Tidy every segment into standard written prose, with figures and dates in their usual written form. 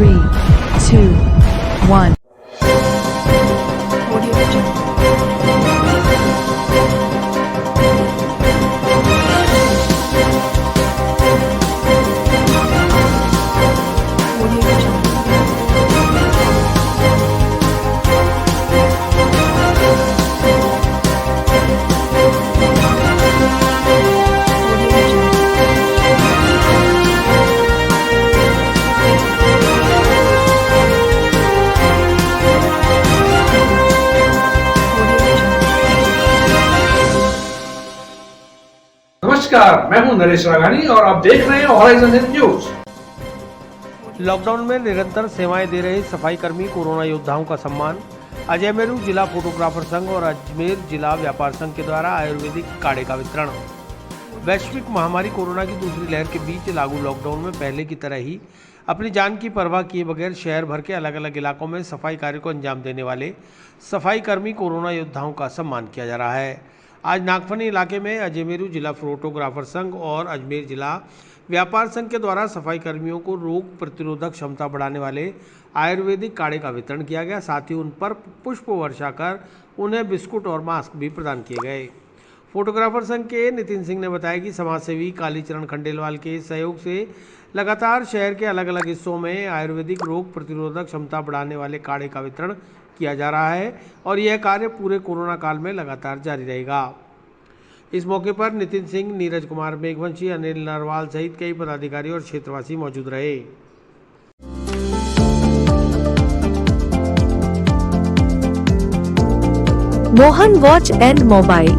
3, 2, 1. नमस्कार, मैं हूं नरेश राघानी और आप देख रहे हैं हॉराइजन न्यूज। लॉकडाउन में निरंतर सेवाएं दे रहे सफाई कर्मी कोरोना योद्धाओं का सम्मान। अजमेरू जिला फोटोग्राफर संघ और अजमेर जिला व्यापार संघ के द्वारा आयुर्वेदिक काढ़े का वितरण। वैश्विक महामारी कोरोना की दूसरी लहर के बीच लागू लॉकडाउन में पहले की तरह ही अपनी जान की परवाह किए बगैर शहर भर के अलग अलग इलाकों में सफाई कार्य को अंजाम देने वाले सफाई कर्मी कोरोना योद्धाओं का सम्मान किया जा रहा है। आज नागफनी इलाके में अजमेरू जिला फोटोग्राफर संघ और अजमेर जिला व्यापार संघ के द्वारा सफाई कर्मियों को रोग प्रतिरोधक क्षमता बढ़ाने वाले आयुर्वेदिक काढ़े का वितरण किया गया। साथ ही उन पर पुष्प वर्षा कर उन्हें बिस्कुट और मास्क भी प्रदान किए गए। फोटोग्राफर संघ के नितिन सिंह ने बताया कि समाजसेवी कालीचरण खंडेलवाल के सहयोग से लगातार शहर के अलग अलग हिस्सों में आयुर्वेदिक रोग प्रतिरोधक क्षमता बढ़ाने वाले काढ़े का वितरण किया जा रहा है और यह कार्य पूरे कोरोना काल में लगातार जारी रहेगा। इस मौके पर नितिन सिंह, नीरज कुमार मेघवंशी, अनिल नरवाल सहित कई पदाधिकारी और क्षेत्रवासी मौजूद रहे। Mohan watch and mobile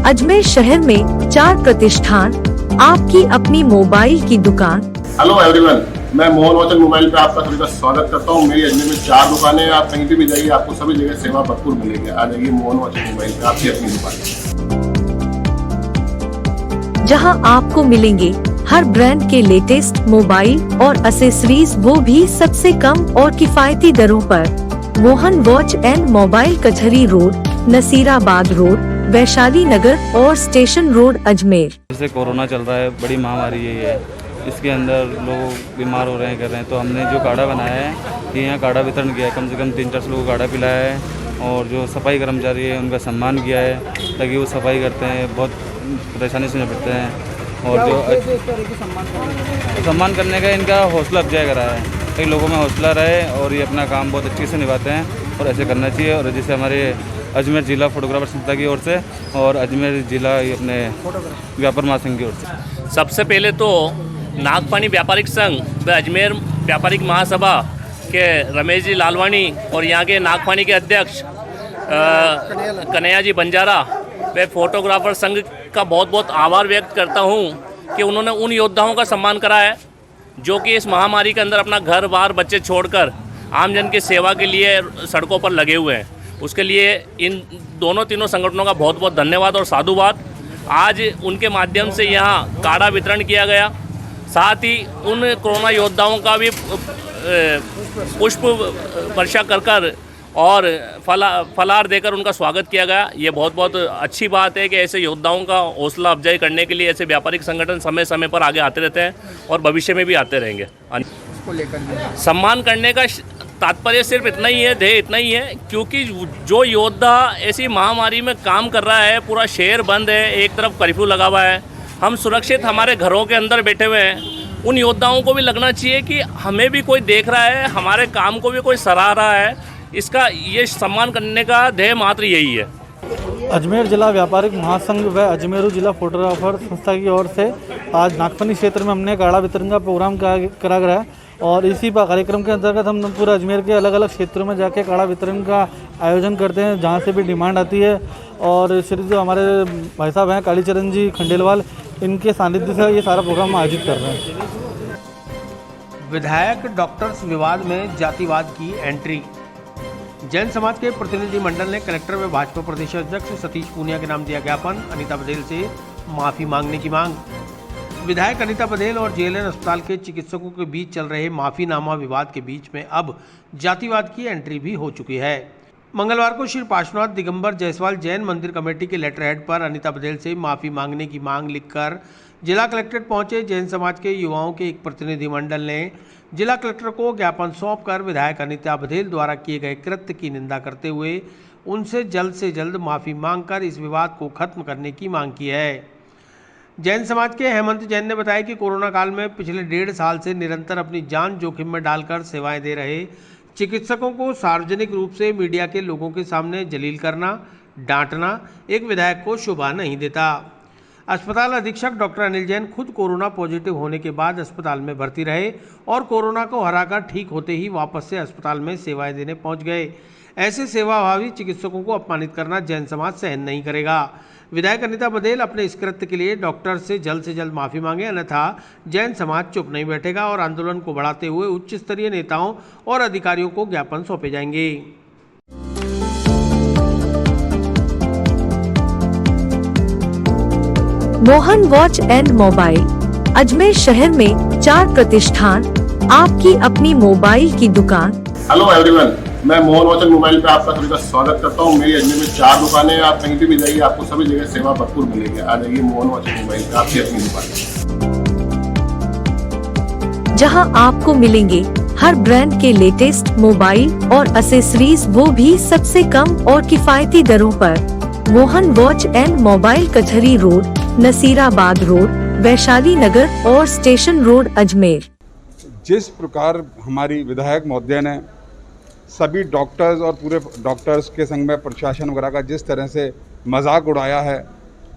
Ajmer शहर में 4 प्रतिष्ठान, आपकी अपनी मोबाइल की दुकान। हेलो एवरीवन, मैं मोहन वॉच एंड मोबाइल पे आपका सभी का स्वागत करता हूँ। मेरी अजमेर में 4 दुकानें हैं। आप कहीं पे भी जाइए, आपको सभी जगह सेवा भरपूर मिलेगी। आ जाइए मोहन वॉच एंड मोबाइल पे, आपकी अपनी दुकान, जहां आपको मिलेंगे हर ब्रांड के लेटेस्ट मोबाइल और एसेसरीज, वो भी सबसे कम और किफायती दरों पर। मोहन वॉच एंड मोबाइल, कचहरी रोड, नसीराबाद रोड, वैशाली नगर और स्टेशन रोड, अजमेर। जैसे कोरोना चल रहा है, बड़ी महामारी है, इसके अंदर लोग बीमार हो रहे हैं, कर रहे हैं, तो हमने जो काढ़ा बनाया है कि यहाँ काढ़ा वितरण किया है। कम से कम 300-400 लोगों को काढ़ा पिलाया है और जो सफाई कर्मचारी है उनका सम्मान किया है, ताकि वो सफाई करते हैं, बहुत परेशानी से निपटते हैं। और जो सम्मान करने का इनका हौसला अफजाई करा है, ताकि लोगों में हौसला रहे और ये अपना काम बहुत अच्छे से निभाते हैं और ऐसे करना चाहिए। और जिससे हमारे अजमेर जिला फोटोग्राफर संस्था की ओर से और अजमेर जिला अपने व्यापार महासंघ की ओर से सबसे पहले तो नागफनी व्यापारिक संघ व अजमेर व्यापारिक महासभा के रमेश जी लालवानी और यहाँ के नागफनी के अध्यक्ष कन्हैया जी बंजारा व फोटोग्राफर संघ का बहुत बहुत आभार व्यक्त करता हूँ कि उन्होंने उन योद्धाओं का सम्मान करा है जो कि इस महामारी के अंदर अपना घर बार बच्चे छोड़कर आमजन की सेवा के लिए सड़कों पर लगे हुए हैं। उसके लिए इन दोनों तीनों संगठनों का बहुत बहुत धन्यवाद और साधुवाद। आज उनके माध्यम से यहाँ काढ़ा वितरण किया गया, साथ ही उन कोरोना योद्धाओं का भी पुष्प वर्षा कर और फलार देकर उनका स्वागत किया गया। ये बहुत बहुत अच्छी बात है कि ऐसे योद्धाओं का हौसला अफजाई करने के लिए ऐसे व्यापारिक संगठन समय समय पर आगे आते रहते हैं और भविष्य में भी आते रहेंगे। सम्मान करने का तात्पर्य सिर्फ इतना ही है, ध्येय इतना ही है, क्योंकि जो योद्धा ऐसी महामारी में काम कर रहा है, पूरा शहर बंद है, एक तरफ कर्फ्यू लगा हुआ है, हम सुरक्षित हमारे घरों के अंदर बैठे हुए हैं। उन योद्धाओं को भी लगना चाहिए कि हमें भी कोई देख रहा है, हमारे काम को भी कोई सराह रहा है। इसका ये सम्मान करने का ध्येय मात्र यही है। अजमेर जिला व्यापारिक महासंघ व अजमेरू जिला फोटोग्राफर संस्था की ओर से आज नागफनी क्षेत्र में हमने काढ़ा वितरण का प्रोग्राम करा गया और इसी कार्यक्रम के अंतर्गत हम पूरा अजमेर के अलग अलग क्षेत्रों में जाके काढ़ा वितरण का आयोजन करते हैं, जहाँ से भी डिमांड आती है। और श्री जो हमारे भाई साहब हैं कालीचरण जी खंडेलवाल, इनके सानिध्य से ये सारा प्रोग्राम आयोजित कर रहे हैं। विधायक डॉक्टर्स विवाद में जातिवाद की एंट्री। जैन समाज के प्रतिनिधि मंडल ने कलेक्टर व भाजपा प्रदेश अध्यक्ष सतीश पूनिया के नाम दिया ज्ञापन। अनीता पटेल से माफी मांगने की मांग। विधायक अनीता पटेल और जेएलएन अस्पताल के चिकित्सकों के बीच चल रहे माफीनामा विवाद के बीच में अब जातिवाद की एंट्री भी हो चुकी है। मंगलवार को श्री पार्श्वनाथ दिगंबर जायसवाल जैन मंदिर कमेटी के लेटर हेड पर अनीता पटेल से माफ़ी मांगने की मांग लिखकर जिला कलेक्ट्रेट पहुंचे जैन समाज के युवाओं के एक प्रतिनिधिमंडल ने जिला कलेक्टर को ज्ञापन सौंपकर विधायक अनीता पटेल द्वारा किए गए कृत्य की निंदा करते हुए उनसे जल्द से जल्द माफ़ी मांगकर इस विवाद को खत्म करने की मांग की है। जैन समाज के हेमंत जैन ने बताया कि कोरोना काल में पिछले 1.5 साल से निरंतर अपनी जान जोखिम में डालकर सेवाएं दे रहे चिकित्सकों को सार्वजनिक रूप से मीडिया के लोगों के सामने जलील करना, डांटना एक विधायक को शोभा नहीं देता। अस्पताल अधीक्षक डॉक्टर अनिल जैन खुद कोरोना पॉजिटिव होने के बाद अस्पताल में भर्ती रहे और कोरोना को हराकर ठीक होते ही वापस से अस्पताल में सेवाएं देने पहुंच गए। ऐसे सेवाभावी चिकित्सकों को अपमानित करना जैन समाज सहन नहीं करेगा। विधायक अनीता पटेल अपने इस कृत्य के लिए डॉक्टर से जल्द माफ़ी मांगे, अन्यथा जैन समाज चुप नहीं बैठेगा और आंदोलन को बढ़ाते हुए उच्च स्तरीय नेताओं और अधिकारियों को ज्ञापन सौंपे जाएंगे। Mohan watch and mobile Ajmer शहर में 4 प्रतिष्ठान, आपकी अपनी मोबाइल की दुकान। हेलो एवरीवन, मैं मोहन वॉच एंड मोबाइल पे आपका सभी का स्वागत करता हूँ। मेरी अजमेर में 4 दुकानें हैं, आप कहीं भी जाइए आपको सभी जगह सेवा भरपूर मिलेगी। आ जाइए मोहन वॉच एंड मोबाइल पे, आपकी अपनी दुकान, जहां आपको मिलेंगे हर ब्रांड के लेटेस्ट मोबाइल और एसेसरीज, वो भी सबसे कम और किफायती दरों पर। मोहन वॉच एंड मोबाइल कचहरी रोड, नसीराबाद रोड, वैशाली नगर और स्टेशन रोड, अजमेर। जिस प्रकार हमारी विधायक महोदय ने सभी डॉक्टर्स और पूरे डॉक्टर्स के संग में प्रशासन वगैरह का जिस तरह से मजाक उड़ाया है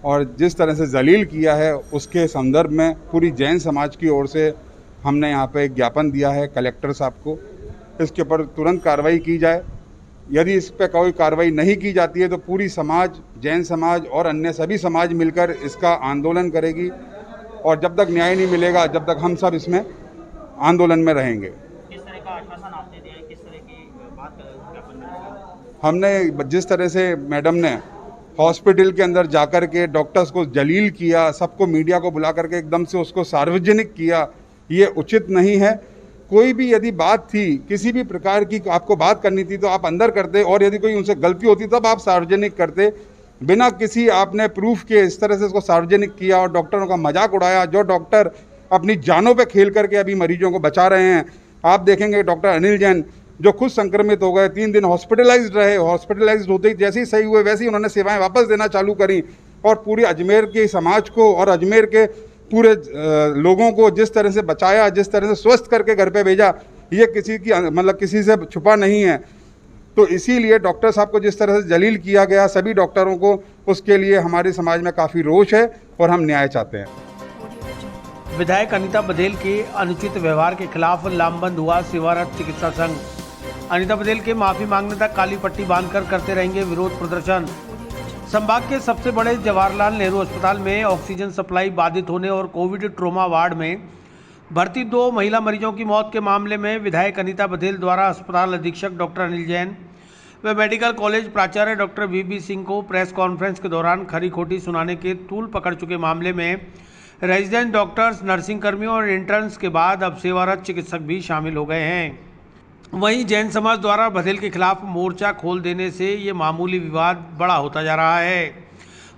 और जिस तरह से जलील किया है, उसके संदर्भ में पूरी जैन समाज की ओर से हमने यहाँ पे एक ज्ञापन दिया है कलेक्टर साहब को। इसके ऊपर तुरंत कार्रवाई की जाए। यदि इस पर कोई कार्रवाई नहीं की जाती है तो पूरी समाज, जैन समाज और अन्य सभी समाज मिलकर इसका आंदोलन करेगी और जब तक न्याय नहीं मिलेगा जब तक हम सब इसमें आंदोलन में रहेंगे। किस तरह का आश्वासन आपने दिया है, किस तरह की बात ज्ञापन में? हमने जिस तरह से मैडम ने हॉस्पिटल के अंदर जाकर के डॉक्टर्स को जलील किया, सबको मीडिया को बुला करके एकदम से उसको सार्वजनिक किया, ये उचित नहीं है। कोई भी यदि बात थी, किसी भी प्रकार की आपको बात करनी थी तो आप अंदर करते, और यदि कोई उनसे गलती होती तब आप सार्वजनिक करते। बिना किसी आपने प्रूफ के इस तरह से इसको सार्वजनिक किया और डॉक्टरों का मजाक उड़ाया। जो डॉक्टर अपनी जानों पे खेल करके अभी मरीजों को बचा रहे हैं, आप देखेंगे डॉक्टर अनिल जैन जो खुद संक्रमित हो गए, 3 दिन हॉस्पिटलाइज्ड रहे, हॉस्पिटलाइज्ड होते ही जैसे ही सही हुए वैसे ही उन्होंने सेवाएं वापस देना चालू करी और पूरी अजमेर के समाज को और अजमेर के पूरे लोगों को जिस तरह से बचाया, जिस तरह से स्वस्थ करके घर पे भेजा, ये किसी की मतलब किसी से छुपा नहीं है। तो इसीलिए डॉक्टर साहब को जिस तरह से जलील किया गया, सभी डॉक्टरों को, उसके लिए हमारे समाज में काफ़ी रोष है और हम न्याय चाहते हैं। विधायक अनीता पटेल के अनुचित व्यवहार के खिलाफ लामबंद हुआ सेवारत चिकित्सा संघ। अनीता पटेल के माफी मांगने तक काली पट्टी बांधकर करते रहेंगे विरोध प्रदर्शन। संभाग के सबसे बड़े जवाहरलाल नेहरू अस्पताल में ऑक्सीजन सप्लाई बाधित होने और कोविड ट्रोमा वार्ड में भर्ती 2 महिला मरीजों की मौत के मामले में विधायक अनीता पटेल द्वारा अस्पताल अधीक्षक डॉक्टर अनिल जैन व मेडिकल कॉलेज प्राचार्य डॉक्टर वीबी सिंह को प्रेस कॉन्फ्रेंस के दौरान खरी खोटी सुनाने के तूल पकड़ चुके मामले में रेजिडेंट डॉक्टर्स, नर्सिंग कर्मियों और इंटर्न्स के बाद अब सेवारत चिकित्सक भी शामिल हो गए हैं। वहीं जैन समाज द्वारा पटेल के खिलाफ मोर्चा खोल देने से ये मामूली विवाद बड़ा होता जा रहा है।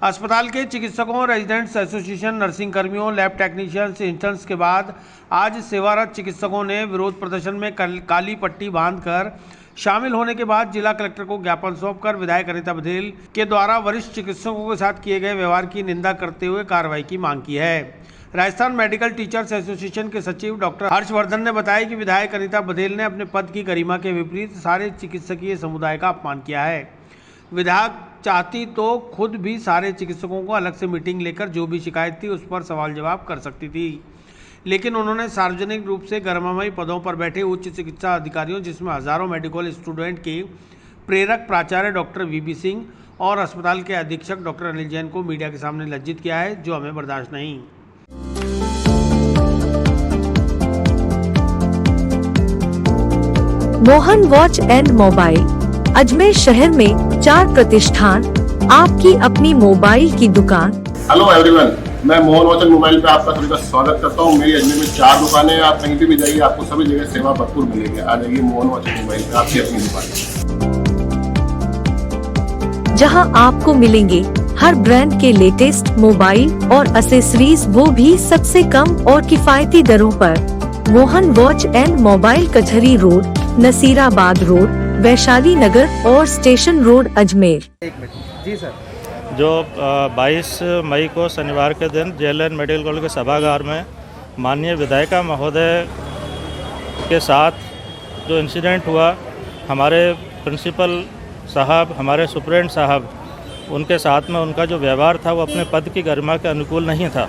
अस्पताल के चिकित्सकों, रेजिडेंट्स एसोसिएशन, नर्सिंग कर्मियों, लैब टेक्नीशियंस, इंटर्न्स के बाद आज सेवारत चिकित्सकों ने विरोध प्रदर्शन में काली पट्टी बांधकर शामिल होने के बाद जिला कलेक्टर को ज्ञापन सौंपकर विधायक अनीता पटेल के द्वारा वरिष्ठ चिकित्सकों के साथ किए गए व्यवहार की निंदा करते हुए कार्रवाई की मांग की है। राजस्थान मेडिकल टीचर्स एसोसिएशन के सचिव डॉक्टर हर्षवर्धन ने बताया कि विधायक अनीता पटेल ने अपने पद की गरिमा के विपरीत सारे चिकित्सकीय समुदाय का अपमान किया है। विधायक चाहती तो खुद भी सारे चिकित्सकों को अलग से मीटिंग लेकर जो भी शिकायत थी उस पर सवाल जवाब कर सकती थी, लेकिन उन्होंने सार्वजनिक रूप से गरिमामयी पदों पर बैठे उच्च चिकित्सा अधिकारियों, जिसमें हजारों मेडिकल स्टूडेंट के प्रेरक प्राचार्य डॉक्टर वीबी सिंह और अस्पताल के अधीक्षक डॉक्टर अनिल जैन को मीडिया के सामने लज्जित किया है, जो हमें बर्दाश्त नहीं। Mohan watch and mobile Ajmer शहर में 4 प्रतिष्ठान, आपकी अपनी मोबाइल की दुकान। हेलो एवरीवन, मैं मोहन वॉच एंड मोबाइल पे आपका सभी का स्वागत करता हूँ। मेरी अजमेर में 4 दुकानें हैं, आप कहीं भी जाइए आपको सभी जगह सेवा भरपूर मिलेगी। आ जाइए मोहन वॉच एंड मोबाइल पे, आपकी अपनी दुकान। जहां आपको मिलेंगे हर ब्रांड के लेटेस्ट मोबाइल और एसेसरीज, वो भी सबसे कम और किफायती दरों पर। मोहन वॉच एंड मोबाइल, कचहरी रोड, नसीराबाद रोड, वैशाली नगर और स्टेशन रोड, अजमेर। जी सर। जो 22 मई को शनिवार के दिन JLN मेडिकल कॉलेज के सभागार में माननीय विधायिका महोदय के साथ जो इंसिडेंट हुआ, हमारे प्रिंसिपल साहब, हमारे सुप्रेंट साहब, उनके साथ में उनका जो व्यवहार था वो अपने पद की गरिमा के अनुकूल नहीं था।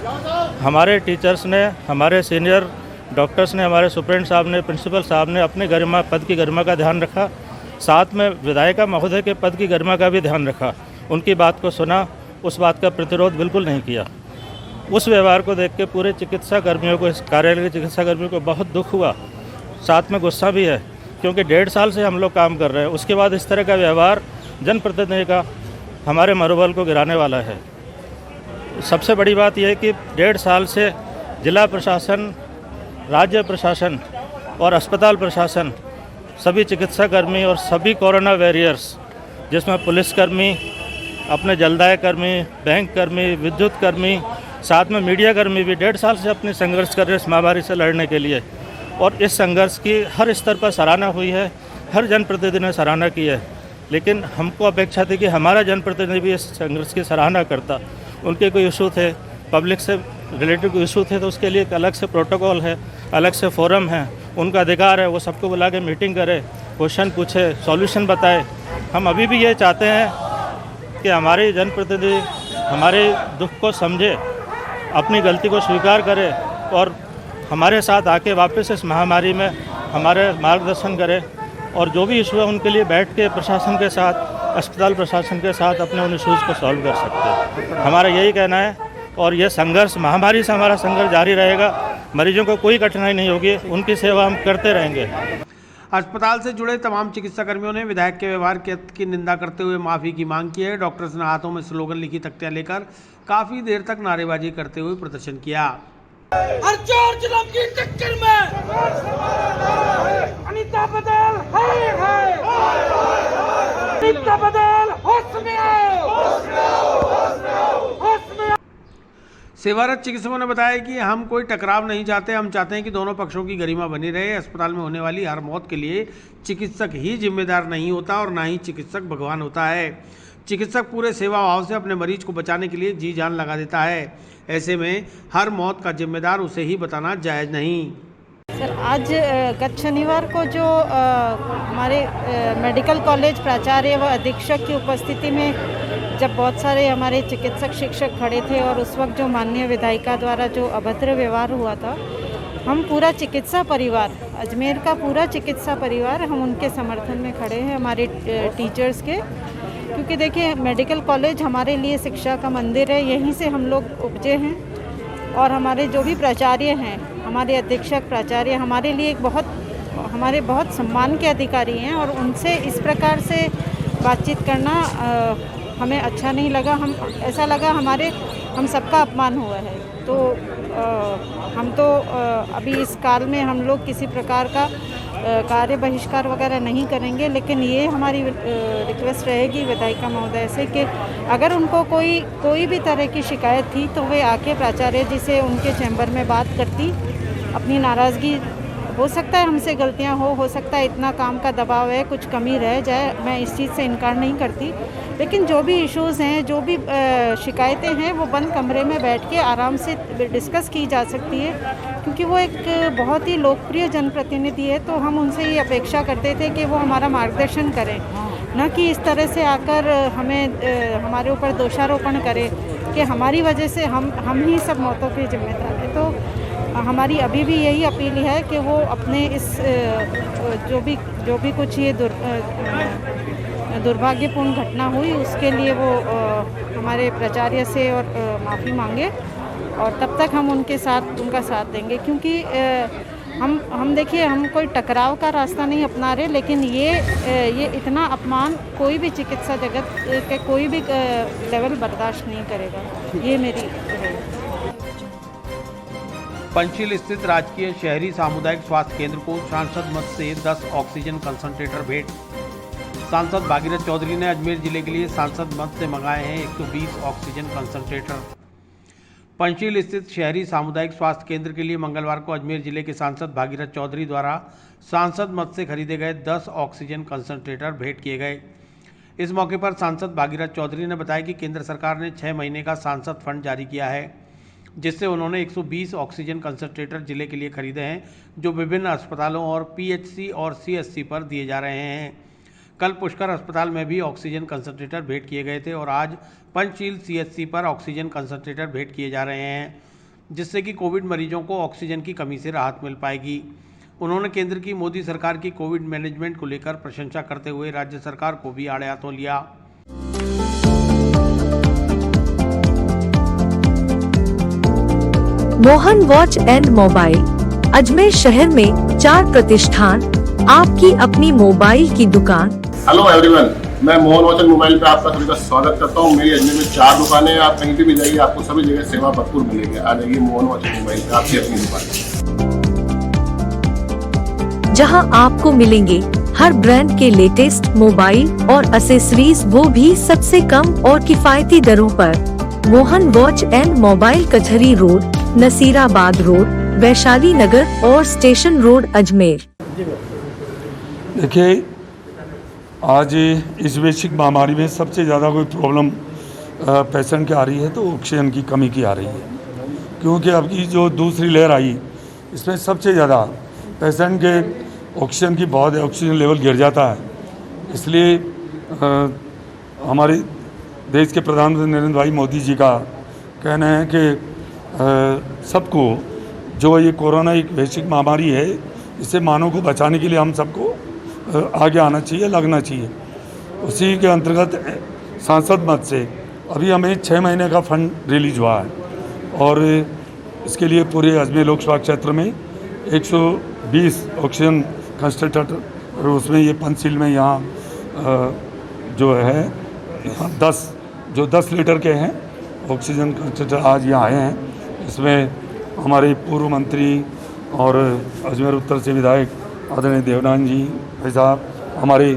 हमारे टीचर्स ने, हमारे सीनियर डॉक्टर्स ने, हमारे सुप्रेंट साहब ने, प्रिंसिपल साहब ने अपने गरिमा, पद की गरिमा का ध्यान रखा, साथ में विधायिका महोदय के पद की गरिमा का भी ध्यान रखा। उनकी बात को सुना, उस बात का प्रतिरोध बिल्कुल नहीं किया। उस व्यवहार को देख के पूरे चिकित्सा कर्मियों को, इस कार्यालय के चिकित्सा कर्मियों को बहुत दुख हुआ, साथ में गुस्सा भी है, क्योंकि 1.5 साल से हम लोग काम कर रहे हैं। उसके बाद इस तरह का व्यवहार जनप्रतिनिधि का हमारे मनोबल को गिराने वाला है। सबसे बड़ी बात यह है कि 1.5 साल से जिला प्रशासन, राज्य प्रशासन और अस्पताल प्रशासन, सभी चिकित्सा कर्मी और सभी कोरोना वॉरियर्स, जिसमें पुलिसकर्मी, अपने जलदाय कर्मी, बैंक कर्मी, विद्युत कर्मी, साथ में मीडिया कर्मी भी 1.5 साल से अपनी संघर्ष कर रहे इस महामारी से लड़ने के लिए। और इस संघर्ष की हर स्तर पर सराहना हुई है, हर जनप्रतिनिधि ने सराहना की है, लेकिन हमको अपेक्षा थी कि हमारा जनप्रतिनिधि भी इस संघर्ष की सराहना करता। उनके कोई इशू थे, पब्लिक से रिलेटेड कोई इशू थे, तो उसके लिए एक अलग से प्रोटोकॉल है, अलग से फोरम है, उनका अधिकार है, वो सबको बुला के मीटिंग करे, क्वेश्चन पूछे, सॉल्यूशन बताए। हम अभी भी ये चाहते हैं कि हमारे जनप्रतिनिधि हमारे दुख को समझे, अपनी गलती को स्वीकार करे और हमारे साथ आके वापस इस महामारी में हमारे मार्गदर्शन करे, और जो भी इशू है उनके लिए बैठ के प्रशासन के साथ, अस्पताल प्रशासन के साथ अपने उन इशूज़ को सॉल्व कर सकते हैं। हमारा यही कहना है, और ये संघर्ष, महामारी से हमारा संघर्ष जारी रहेगा। मरीजों को कोई कठिनाई नहीं होगी, उनकी सेवा हम करते रहेंगे। अस्पताल से जुड़े तमाम चिकित्सा कर्मियों ने विधायक के व्यवहार की निंदा करते हुए माफ़ी की मांग की है। डॉक्टर्स ने हाथों में स्लोगन लिखी तख्तियां लेकर काफ़ी देर तक नारेबाजी करते हुए प्रदर्शन किया। हर चोर जुल्म की टक्कर में अनीता पटेल है। अनीता पटेल होश में आओ, होश में आओ, होश में आओ, होश में आओ। सेवारत चिकित्सकों ने बताया कि हम कोई टकराव नहीं चाहते, हम चाहते हैं कि दोनों पक्षों की गरिमा बनी रहे। अस्पताल में होने वाली हर मौत के लिए चिकित्सक ही जिम्मेदार नहीं होता और ना ही चिकित्सक भगवान होता है। चिकित्सक पूरे सेवा भाव से अपने मरीज को बचाने के लिए जी जान लगा देता है। ऐसे में हर मौत का जिम्मेदार उसे ही बताना जायज़ नहीं। सर, आज गत शनिवार को जो हमारे मेडिकल कॉलेज प्राचार्य व अधीक्षक की उपस्थिति में जब बहुत सारे हमारे चिकित्सक शिक्षक खड़े थे और उस वक्त जो माननीय विधायिका द्वारा जो अभद्र व्यवहार हुआ था, हम पूरा चिकित्सा परिवार, अजमेर का पूरा चिकित्सा परिवार, हम उनके समर्थन में खड़े हैं, हमारे टीचर्स के। क्योंकि देखिए, मेडिकल कॉलेज हमारे लिए शिक्षा का मंदिर है, यहीं से हम लोग उपजे हैं। और हमारे जो भी प्राचार्य हैं, हमारे अधीक्षक प्राचार्य हमारे लिए हमारे बहुत सम्मान के अधिकारी हैं, और उनसे इस प्रकार से बातचीत करना हमें अच्छा नहीं लगा। ऐसा लगा हम सबका अपमान हुआ है। तो हम तो अभी इस काल में हम लोग किसी प्रकार का कार्य बहिष्कार वगैरह नहीं करेंगे, लेकिन ये हमारी रिक्वेस्ट रहेगी विधायिका महोदय से कि अगर उनको कोई भी तरह की शिकायत थी तो वे आके प्राचार्य जी से उनके चैम्बर में बात करती, अपनी नाराज़गी, हो सकता है हमसे गलतियां हो सकता है इतना काम का दबाव है, कुछ कमी रह जाए, मैं इस चीज़ से इनकार नहीं करती, लेकिन जो भी इश्यूज़ हैं, जो भी शिकायतें हैं, वो बंद कमरे में बैठ के आराम से डिस्कस की जा सकती है। क्योंकि वो एक बहुत ही लोकप्रिय जनप्रतिनिधि है, तो हम उनसे ये अपेक्षा करते थे कि वो हमारा मार्गदर्शन करें, न कि इस तरह से आकर हमारे ऊपर दोषारोपण करें कि हमारी वजह से हम ही सब मौतों के जिम्मेदार हैं। तो हमारी अभी भी यही अपील है कि वो अपने इस जो भी कुछ ये दुर्भाग्यपूर्ण घटना हुई उसके लिए वो हमारे प्राचार्य से और माफ़ी मांगे, और तब तक हम उनका साथ देंगे। क्योंकि हम देखिए, हम कोई टकराव का रास्ता नहीं अपना रहे, लेकिन ये इतना अपमान कोई भी चिकित्सा जगत के कोई भी लेवल बर्दाश्त नहीं करेगा। ये मेरी पंचशील स्थित राजकीय शहरी सामुदायिक स्वास्थ्य केंद्र को सांसद मद से 10 ऑक्सीजन कंसंट्रेटर भेंट। सांसद भागीरथ चौधरी ने अजमेर जिले के लिए सांसद मद से मंगाए हैं 120 ऑक्सीजन कंसंट्रेटर। पंचशील स्थित शहरी सामुदायिक स्वास्थ्य केंद्र के लिए मंगलवार को अजमेर जिले के सांसद भागीरथ चौधरी द्वारा सांसद मद से खरीदे गए 10 ऑक्सीजन कंसंट्रेटर भेंट किए गए। इस मौके पर सांसद भागीरथ चौधरी ने बताया कि केंद्र सरकार ने 6 महीने का सांसद फंड जारी किया है, जिससे उन्होंने 120 ऑक्सीजन कंसंट्रेटर जिले के लिए खरीदे हैं, जो विभिन्न अस्पतालों और पीएचसी और सीएचसी पर दिए जा रहे हैं। कल पुष्कर अस्पताल में भी ऑक्सीजन कंसंट्रेटर भेंट किए गए थे और आज पंचशील सीएचसी पर ऑक्सीजन कंसंट्रेटर भेंट किए जा रहे हैं, जिससे कि कोविड मरीजों को ऑक्सीजन की कमी से राहत मिल पाएगी। उन्होंने केंद्र की मोदी सरकार की कोविड मैनेजमेंट को लेकर प्रशंसा करते हुए राज्य सरकार को भी आड़े हाथों लिया। Mohan watch and mobile Ajmer शहर में 4 प्रतिष्ठान, आपकी अपनी मोबाइल की दुकान। हेलो एवरीवन, मैं मोहन वॉच एंड मोबाइल पे आपका सभी का स्वागत करता हूँ। मेरी अजमेर में 4 दुकानें हैं। आप कहीं भी जाइए, आपको सभी जगह सेवा भरपूर मिलेगी। आ जाइए मोहन वॉच एंड मोबाइल पे, आपकी अपनी दुकान, जहां आपको मिलेंगे हर ब्रांड के लेटेस्ट मोबाइल और एसेसरीज, वो भी सबसे कम और किफायती दरों पर। मोहन वॉच एंड मोबाइल कचहरी रोड, नसीराबाद रोड, वैशाली नगर और स्टेशन रोड, अजमेर। देखिए, आज इस वैश्विक महामारी में सबसे ज़्यादा कोई प्रॉब्लम पेशेंट की आ रही है तो ऑक्सीजन की कमी की आ रही है, क्योंकि अब की जो दूसरी लहर आई इसमें सबसे ज़्यादा पेशेंट के ऑक्सीजन की बहुत है, ऑक्सीजन लेवल गिर जाता है। इसलिए हमारे देश के प्रधानमंत्री नरेंद्र भाई मोदी जी का कहना है कि सबको जो ये कोरोना एक वैश्विक महामारी है, इससे मानव को बचाने के लिए हम सबको आगे आना चाहिए, लगना चाहिए। उसी के अंतर्गत सांसद मद से अभी हमें 6 महीने का फंड रिलीज हुआ है और इसके लिए पूरे अजमेर लोकसभा क्षेत्र में 120 ऑक्सीजन कंसंट्रेटर, उसमें ये पंचशील में यहाँ जो है 10 लीटर के हैं ऑक्सीजन कंसंट्रेटर आज यहाँ आए हैं। इसमें हमारे पूर्व मंत्री और अजमेर उत्तर से विधायक आदरणीय देवनान जी भाई साहब, हमारे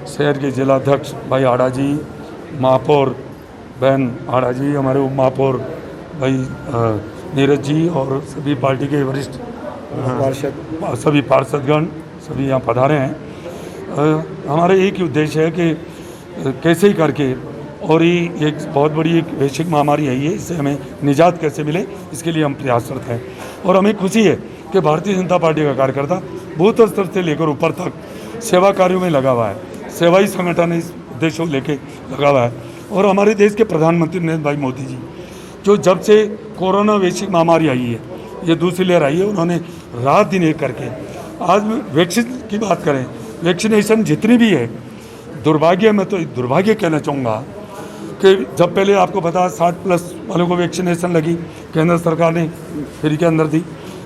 शहर के जिलाध्यक्ष भाई आड़ा जी, महापौर बहन आड़ा जी, हमारे उप महापौर भाई नीरज जी और सभी पार्टी के वरिष्ठ सभी पार्षदगण सभी यहाँ पधारे हैं। हमारा एक ही उद्देश्य है कि कैसे ही करके, और ये एक बहुत बड़ी एक वैश्विक महामारी है, ये इससे हमें निजात कैसे मिले, इसके लिए हम प्रयासरत हैं। और हमें खुशी है कि भारतीय जनता पार्टी का कार्यकर्ता बूथ स्तर से लेकर ऊपर तक सेवा कार्यों में लगा हुआ है, सेवाई संगठन इस उद्देश्य को लेकर लगा हुआ है। और हमारे देश के प्रधानमंत्री नरेंद्र भाई मोदी जी, जो जब से कोरोना वैश्विक महामारी आई है, ये दूसरी लहर आई है, उन्होंने रात दिन एक करके आज वैक्सीन की बात करें, वैक्सीनेशन जितनी भी है, दुर्भाग्य, मैं तो दुर्भाग्य कहना चाहूँगा कि जब पहले आपको पता 60+ वालों को वैक्सीनेशन लगी, केंद्र सरकार ने फ्री के अंदर दी,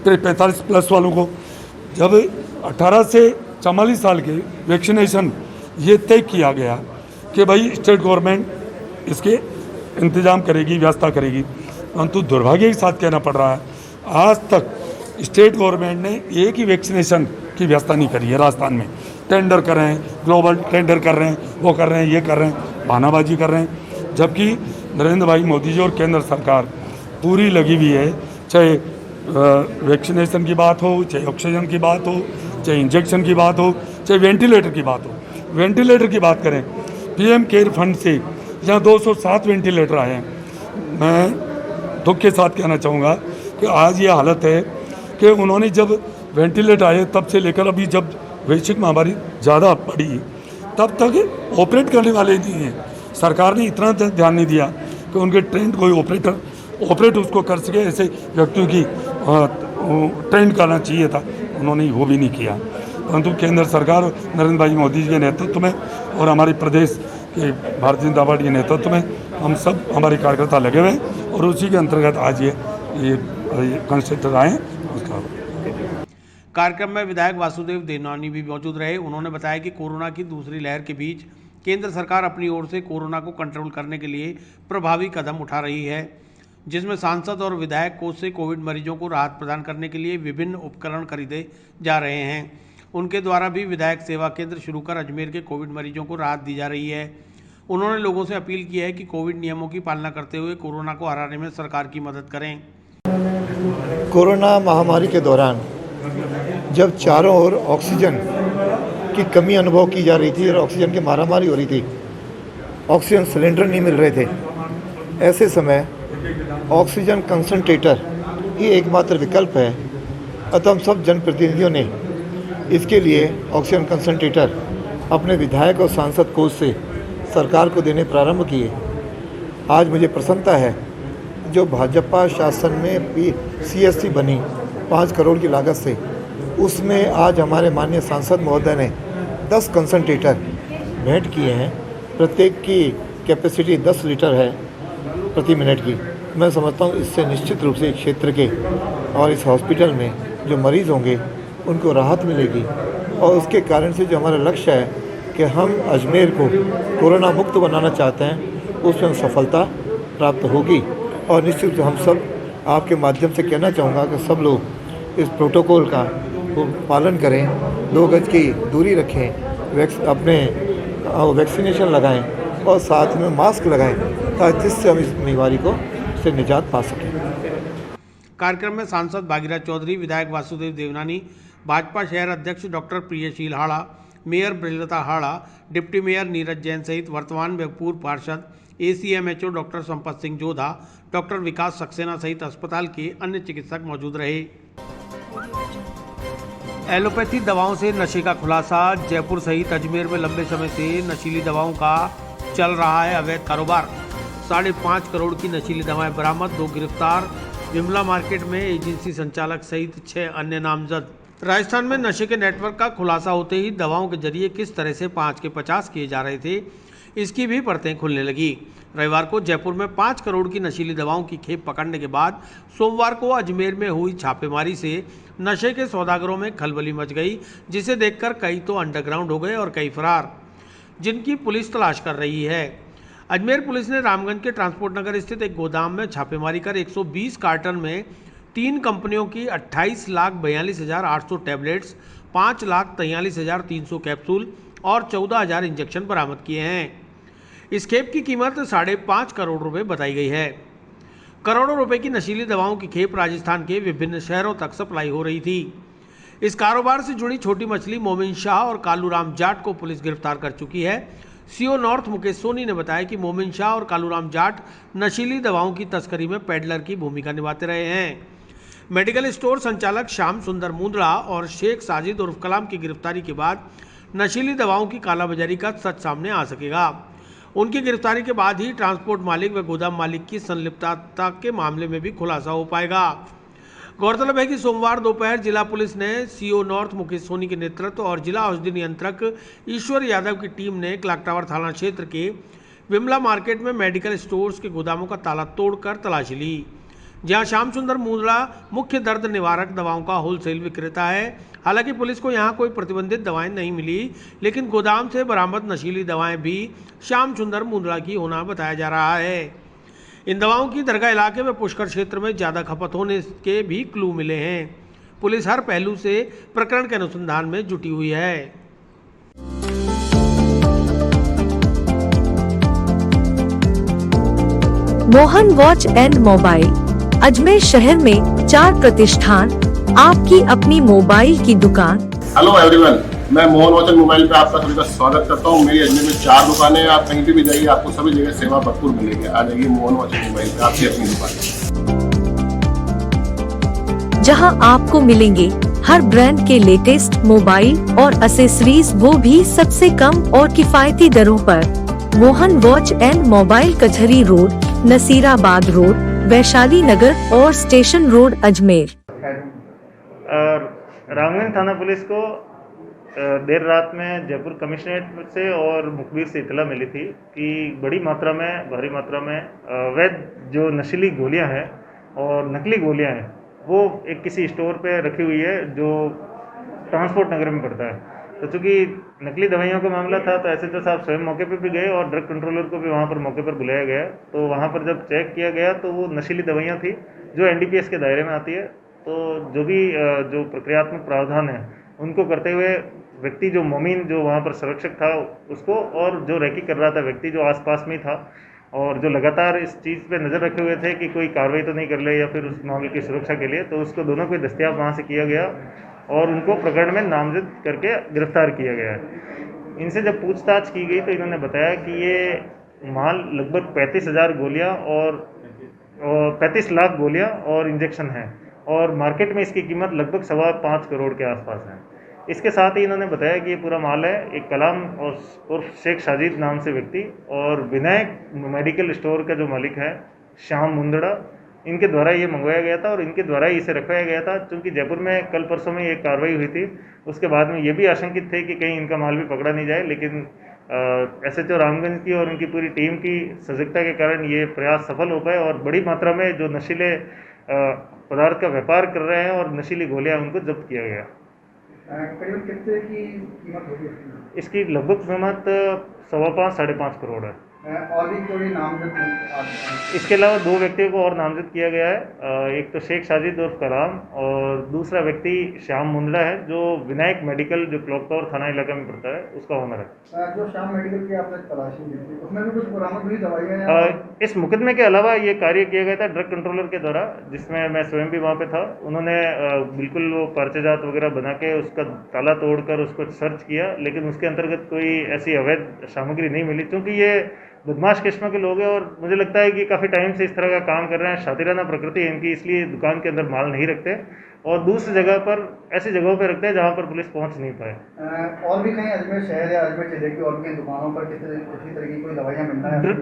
फिर 45+ वालों को, जब 18 से 44 साल के वैक्सीनेशन ये तय किया गया कि भाई स्टेट गवर्नमेंट इसके इंतज़ाम करेगी, व्यवस्था करेगी, परंतु दुर्भाग्य के साथ कहना पड़ रहा है आज तक स्टेट गवर्नमेंट ने एक ही वैक्सीनेशन की व्यवस्था नहीं करी है। राजस्थान में टेंडर कर रहे हैं, ग्लोबल टेंडर कर रहे हैं, वो कर रहे हैं, ये कर रहे हैं, बहानाबाजी कर रहे हैं, जबकि नरेंद्र भाई मोदी जी और केंद्र सरकार पूरी लगी हुई है। चाहे वैक्सीनेशन की बात हो, चाहे ऑक्सीजन की बात हो, चाहे इंजेक्शन की बात हो, चाहे वेंटिलेटर की बात हो। वेंटिलेटर की बात करें, पीएम केयर फंड से यहाँ 207 वेंटिलेटर आए हैं। मैं दुख के साथ कहना चाहूँगा कि आज ये हालत है कि उन्होंने जब वेंटिलेटर आए तब से लेकर अभी जब वैश्विक महामारी ज़्यादा बढ़ी, तब तक ऑपरेट करने वाले नहीं हैं। सरकार ने इतना ध्यान नहीं दिया कि उनके ट्रेंड कोई ऑपरेट उसको कर सके, ऐसे व्यक्तियों की ट्रेंड करना चाहिए था, उन्होंने वो भी नहीं किया। परंतु केंद्र सरकार नरेंद्र भाई मोदी जी के नेतृत्व में और हमारे प्रदेश के भारतीय जनता पार्टी के नेतृत्व में हम सब हमारे कार्यकर्ता लगे हुए हैं और उसी के अंतर्गत आज ये कंसंट्रेटर आए हैं। उसका कार्यक्रम में विधायक वासुदेव देवनानी भी मौजूद रहे। उन्होंने बताया कि कोरोना की दूसरी लहर के बीच केंद्र सरकार अपनी ओर से कोरोना को कंट्रोल करने के लिए प्रभावी कदम उठा रही है, जिसमें सांसद और विधायक कोष से कोविड मरीजों को राहत प्रदान करने के लिए विभिन्न उपकरण खरीदे जा रहे हैं। उनके द्वारा भी विधायक सेवा केंद्र शुरू कर अजमेर के कोविड मरीजों को राहत दी जा रही है। उन्होंने लोगों से अपील की है कि कोविड नियमों की पालना करते हुए कोरोना को हराने में सरकार की मदद करें। कोरोना महामारी के दौरान जब चारों ओर ऑक्सीजन की कमी अनुभव की जा रही थी और ऑक्सीजन की मारामारी हो रही थी, ऑक्सीजन सिलेंडर नहीं मिल रहे थे, ऐसे समय ऑक्सीजन कंसंट्रेटर ही एकमात्र विकल्प है। अतः हम सब जनप्रतिनिधियों ने इसके लिए ऑक्सीजन कंसंट्रेटर अपने विधायक और सांसद कोष से सरकार को देने प्रारंभ किए। आज मुझे प्रसन्नता है जो भाजपा शासन में CSC बनी 5 करोड़ की लागत से, उसमें आज हमारे माननीय सांसद महोदय ने 10 कंसंट्रेटर भेंट किए हैं। प्रत्येक की कैपेसिटी 10 लीटर है प्रति मिनट की। मैं समझता हूँ इससे निश्चित रूप से क्षेत्र के और इस हॉस्पिटल में जो मरीज़ होंगे उनको राहत मिलेगी और उसके कारण से जो हमारा लक्ष्य है कि हम अजमेर को कोरोना मुक्त बनाना चाहते हैं, उसमें सफलता प्राप्त होगी। और निश्चित रूप से हम सब आपके माध्यम से कहना चाहूँगा कि सब लोग इस प्रोटोकॉल का पालन करें, 2 गज की दूरी रखें, अपने वैक्सीनेशन लगाएं और साथ में मास्क लगाएं ताकि जिससे हम इस बीमारी को से निजात पा सकें। कार्यक्रम में सांसद भागीरथ चौधरी, विधायक वासुदेव देवनानी, भाजपा शहर अध्यक्ष doctor Priyasheel Hada, mayor Brajlata Hada, deputy mayor Neeraj Jain सहित वर्तमान व पूर्व पार्षद, ACMHO doctor Sampat Singh Jodha, doctor Vikas Saxena सहित अस्पताल के अन्य चिकित्सक मौजूद रहे। एलोपैथी दवाओं से नशे का खुलासा। जयपुर सहित अजमेर में लंबे समय से नशीली दवाओं का चल रहा है अवैध कारोबार। 5.5 करोड़ की नशीली दवाएं बरामद, 2 गिरफ्तार। विमला मार्केट में एजेंसी संचालक सहित 6 अन्य नामजद। राजस्थान में नशे के नेटवर्क का खुलासा होते ही दवाओं के जरिए किस तरह से 5 के 50 किए जा रहे थे, इसकी भी परतें खुलने लगी। रविवार को जयपुर में 5 करोड़ की नशीली दवाओं की खेप पकड़ने के बाद सोमवार को अजमेर में हुई छापेमारी से नशे के सौदागरों में खलबली मच गई, जिसे देखकर कई तो अंडरग्राउंड हो गए और कई फरार, जिनकी पुलिस तलाश कर रही है। अजमेर पुलिस ने रामगंज के ट्रांसपोर्ट नगर स्थित एक गोदाम में छापेमारी कर 120 कार्टन में 3 कंपनियों की 28,42,800 टैबलेट्स, 5,43,300 कैप्सूल और 14,000 इंजेक्शन बरामद किए हैं। इस खेप की कीमत 5.5 करोड़ रुपए बताई गई है। करोड़ों रुपए की नशीली दवाओं की खेप राजस्थान के विभिन्न शहरों तक सप्लाई हो रही थी। इस कारोबार से जुड़ी छोटी मछली मोमिन शाह और कालूराम जाट को पुलिस गिरफ्तार कर चुकी है। CO नॉर्थ मुकेश सोनी ने बताया कि मोमिन शाह और कालूराम जाट नशीली दवाओं की तस्करी में पेडलर की भूमिका निभाते रहे हैं। मेडिकल स्टोर संचालक श्याम सुंदर मुंद्रा और शेख साजिद उर्फ कलाम की गिरफ्तारी के बाद नशीली दवाओं की कालाबाजारी का सच सामने आ सकेगा। उनकी गिरफ्तारी के बाद ही ट्रांसपोर्ट मालिक व गोदाम मालिक की संलिप्तता के मामले में भी खुलासा हो पाएगा। गौरतलब है कि सोमवार दोपहर जिला पुलिस ने CO नॉर्थ मुकेश सोनी के नेतृत्व और जिला औषधि नियंत्रक ईश्वर यादव की टीम ने क्लॉक टावर थाना क्षेत्र के विमला मार्केट में मेडिकल स्टोर्स के गोदामों का ताला तोड़कर तलाशी ली, जहां श्याम सुंदर मुंद्रा मुख्य दर्द निवारक दवाओं का होलसेल विक्रेता है। हालांकि पुलिस को यहां कोई प्रतिबंधित दवाएं नहीं मिली, लेकिन गोदाम से बरामद नशीली दवाएं भी श्याम सुंदर मुंद्रा की होना बताया जा रहा है। इन दवाओं की दरगाह इलाके में पुष्कर क्षेत्र में ज़्यादा खपत होने के भी क्लू मिले हैं। पुलिस हर पहलू से प्रकरण के अनुसंधान में जुटी हुई है। Mohan watch and mobile Ajmer शहर में 4 प्रतिष्ठान, आपकी अपनी मोबाइल की दुकान। हेलो एवरीवन, मैं मोहन वॉच एंड मोबाइल पे आपका सभी का स्वागत करता हूँ। मेरी अजमेर में 4 दुकानें हैं। आप कहीं भी जाइए, आपको सभी जगह सेवा भरपूर मिलेगी। आ जाइए मोहन वॉच एंड मोबाइल पे, आपकी अपनी दुकान, जहां आपको मिलेंगे हर ब्रांड के लेटेस्ट मोबाइल और एसेसरीज, वो भी सबसे कम और किफायती दरों पर। मोहन वॉच एंड मोबाइल कचहरी रोड, नसीराबाद रोड, वैशाली नगर और स्टेशन रोड अजमेर। रामगंज थाना पुलिस को देर रात में जयपुर कमिश्नरेट से और मुखबिर से इतला मिली थी कि बड़ी मात्रा में, भारी मात्रा में अवैध जो नशीली गोलियां हैं और नकली गोलियां हैं वो एक किसी स्टोर पे रखी हुई है जो ट्रांसपोर्ट नगर में पड़ता है। तो चूँकि नकली दवाइयों का मामला था तो SHO साहब स्वयं मौके पर भी गए और ड्रग कंट्रोलर को भी वहाँ पर मौके पर बुलाया गया। तो वहाँ पर जब चेक किया गया तो वो नशीली दवाइयाँ थी जो NDPS के दायरे में आती है। तो जो भी जो प्रक्रियात्मक प्रावधान है उनको करते हुए व्यक्ति जो मोमिन जो वहाँ पर संरक्षक था उसको, और जो रैकी कर रहा था व्यक्ति जो आसपास में था और जो लगातार इस चीज़ पे नज़र रखे हुए थे कि कोई कार्रवाई तो नहीं कर ले या फिर उस मामले की सुरक्षा के लिए, तो उसको दोनों को दस्तयाब वहाँ से किया गया और उनको प्रकरण में नामजद करके गिरफ्तार किया गया। इनसे जब पूछताछ की गई तो इन्होंने बताया कि ये माल लगभग 35,000 गोलियाँ और 35 लाख गोलियाँ और इंजेक्शन है और मार्केट में इसकी कीमत लगभग 5.25 करोड़ के आसपास है। इसके साथ ही इन्होंने बताया कि ये पूरा माल है एक कलाम और शेख साजिद नाम से व्यक्ति और विनायक मेडिकल स्टोर का जो मालिक है श्याम मुंदड़ा, इनके द्वारा ये मंगवाया गया था और इनके द्वारा ही इसे रखवाया गया था। चूँकि जयपुर में कल परसों में एक कार्रवाई हुई थी, उसके बाद में ये भी आशंकित थे कि कहीं इनका माल भी पकड़ा नहीं जाए, लेकिन SHO रामगंज की और उनकी पूरी टीम की सजगता के कारण ये प्रयास सफल हो पाए और बड़ी मात्रा में जो नशीले पदार्थ का व्यापार कर रहे हैं और नशीली गोलियां उनको जब्त किया गया। करीब कितने की कीमत होगी इसकी? लगभग कीमत 5.25 साढ़े 5 करोड़ है। और भी कोई नामजद? इसके अलावा 2 व्यक्तियों को और नामजद किया गया है। एक तो शेख साजिद उर्फ कलाम और दूसरा व्यक्ति श्याम मुंदड़ा है जो विनायक मेडिकल जो क्लॉक टावर थाना इलाका में पड़ता है उसका ओनर है। जो श्याम मेडिकल की आपने तलाशी ली थी उसमें भी कुछ बरामद हुई दवाइयाँ? इस मुकदमे के अलावा ये कार्य किया गया था ड्रग कंट्रोलर के द्वारा, जिसमें मैं स्वयं भी वहाँ पे था। उन्होंने बिल्कुल वो पर्चेजात वगैरह बना के उसका ताला तोड़कर उसको सर्च किया, लेकिन उसके अंतर्गत कोई ऐसी अवैध सामग्री नहीं मिली। क्योंकि ये बदमाश किस्म के लोग हैं और मुझे लगता है कि काफ़ी टाइम से इस तरह का काम कर रहे हैं, शातिराना प्रकृति है इनकी, इसलिए दुकान के अंदर माल नहीं रखते और दूसरी जगह पर ऐसी जगहों पर रखते हैं जहाँ पर पुलिस पहुँच नहीं पाए। और भी कहीं अजमेर शहर या अजमेर जिले की और भी दुकानों पर किसी तरह की कोई दवाइयाँ मिलना है?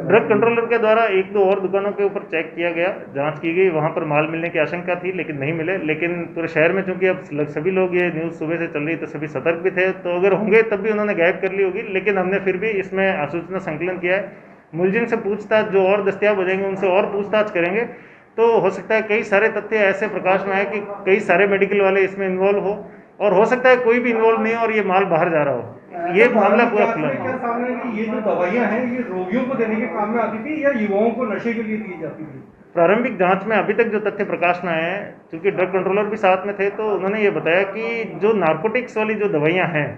ड्रग कंट्रोलर के द्वारा 1-2 और दुकानों के ऊपर चेक किया गया, जांच की गई, वहाँ पर माल मिलने की आशंका थी लेकिन नहीं मिले। लेकिन पूरे शहर में चूंकि अब सभी लोग ये न्यूज़ सुबह से चल रही तो सभी सतर्क भी थे, तो अगर होंगे तब भी उन्होंने गायब कर ली होगी। लेकिन हमने फिर भी इसमें आसूचना संकलन किया है। मुलजिम से पूछताछ जो और दस्तयाब हो जाएंगे उनसे और पूछताछ करेंगे, तो हो सकता है कई सारे तथ्य ऐसे प्रकाश में आए कि कई सारे मेडिकल वाले इसमें इन्वॉल्व हो और हो सकता है कोई भी इन्वॉल्व नहीं हो और ये माल बाहर जा रहा हो। ये मामला पूरा खुला है। क्या सामने कि ये जो दवाइयाँ हैं ये रोगियों को देने के काम में आती थी या युवाओं को नशे के लिए दी जाती थी? प्रारंभिक जांच में अभी तक जो तथ्य प्रकाश में आए हैं, क्योंकि ड्रग कंट्रोलर भी साथ में थे, तो उन्होंने ये बताया कि जो नार्कोटिक्स वाली जो दवाइयाँ हैं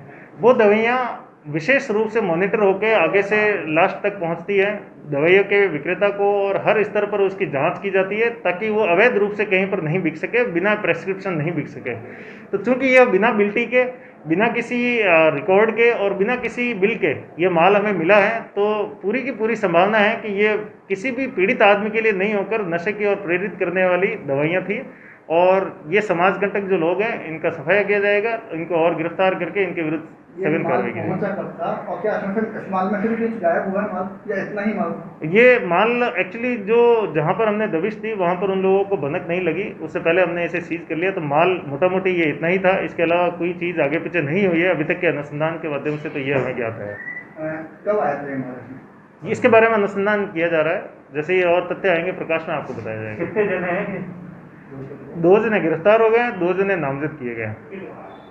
वो दवाइयाँ विशेष रूप से मॉनिटर होकर आगे से लास्ट तक पहुंचती है दवाइयों के विक्रेता को और हर स्तर पर उसकी जांच की जाती है ताकि वो अवैध रूप से कहीं पर नहीं बिक सके, बिना प्रेस्क्रिप्शन नहीं बिक सके। तो चूंकि यह बिना बिल्टी के, बिना किसी रिकॉर्ड के और बिना किसी बिल के ये माल हमें मिला है, तो पूरी की पूरी संभावना है कि ये किसी भी पीड़ित आदमी के लिए नहीं होकर नशे की ओर प्रेरित करने वाली दवाइयाँ थी और ये समाज कंटक जो लोग हैं इनका सफाया किया जाएगा, इनको और गिरफ्तार करके इनके विरुद्ध सघन कार्रवाई की जाएगी। ये माल एक्चुअली जो जहाँ पर हमने दबिश दी वहाँ पर उन लोगों को भनक नहीं लगी, उससे पहले हमने इसे सीज कर लिया। तो माल मोटा मोटी ये इतना ही था, इसके अलावा कोई चीज़ आगे पीछे नहीं हुई है अभी तक के अनुसंधान के माध्यम से, तो ये हमें ज्ञात है। कब आया था इसके बारे में अनुसंधान किया जा रहा है, जैसे ये और तथ्य आएंगे प्रकाश में आपको बताया जाएगा। कितने जने हैं? 2 जने गिरफ्तार हो गए, 2 जने नामजद किए गए।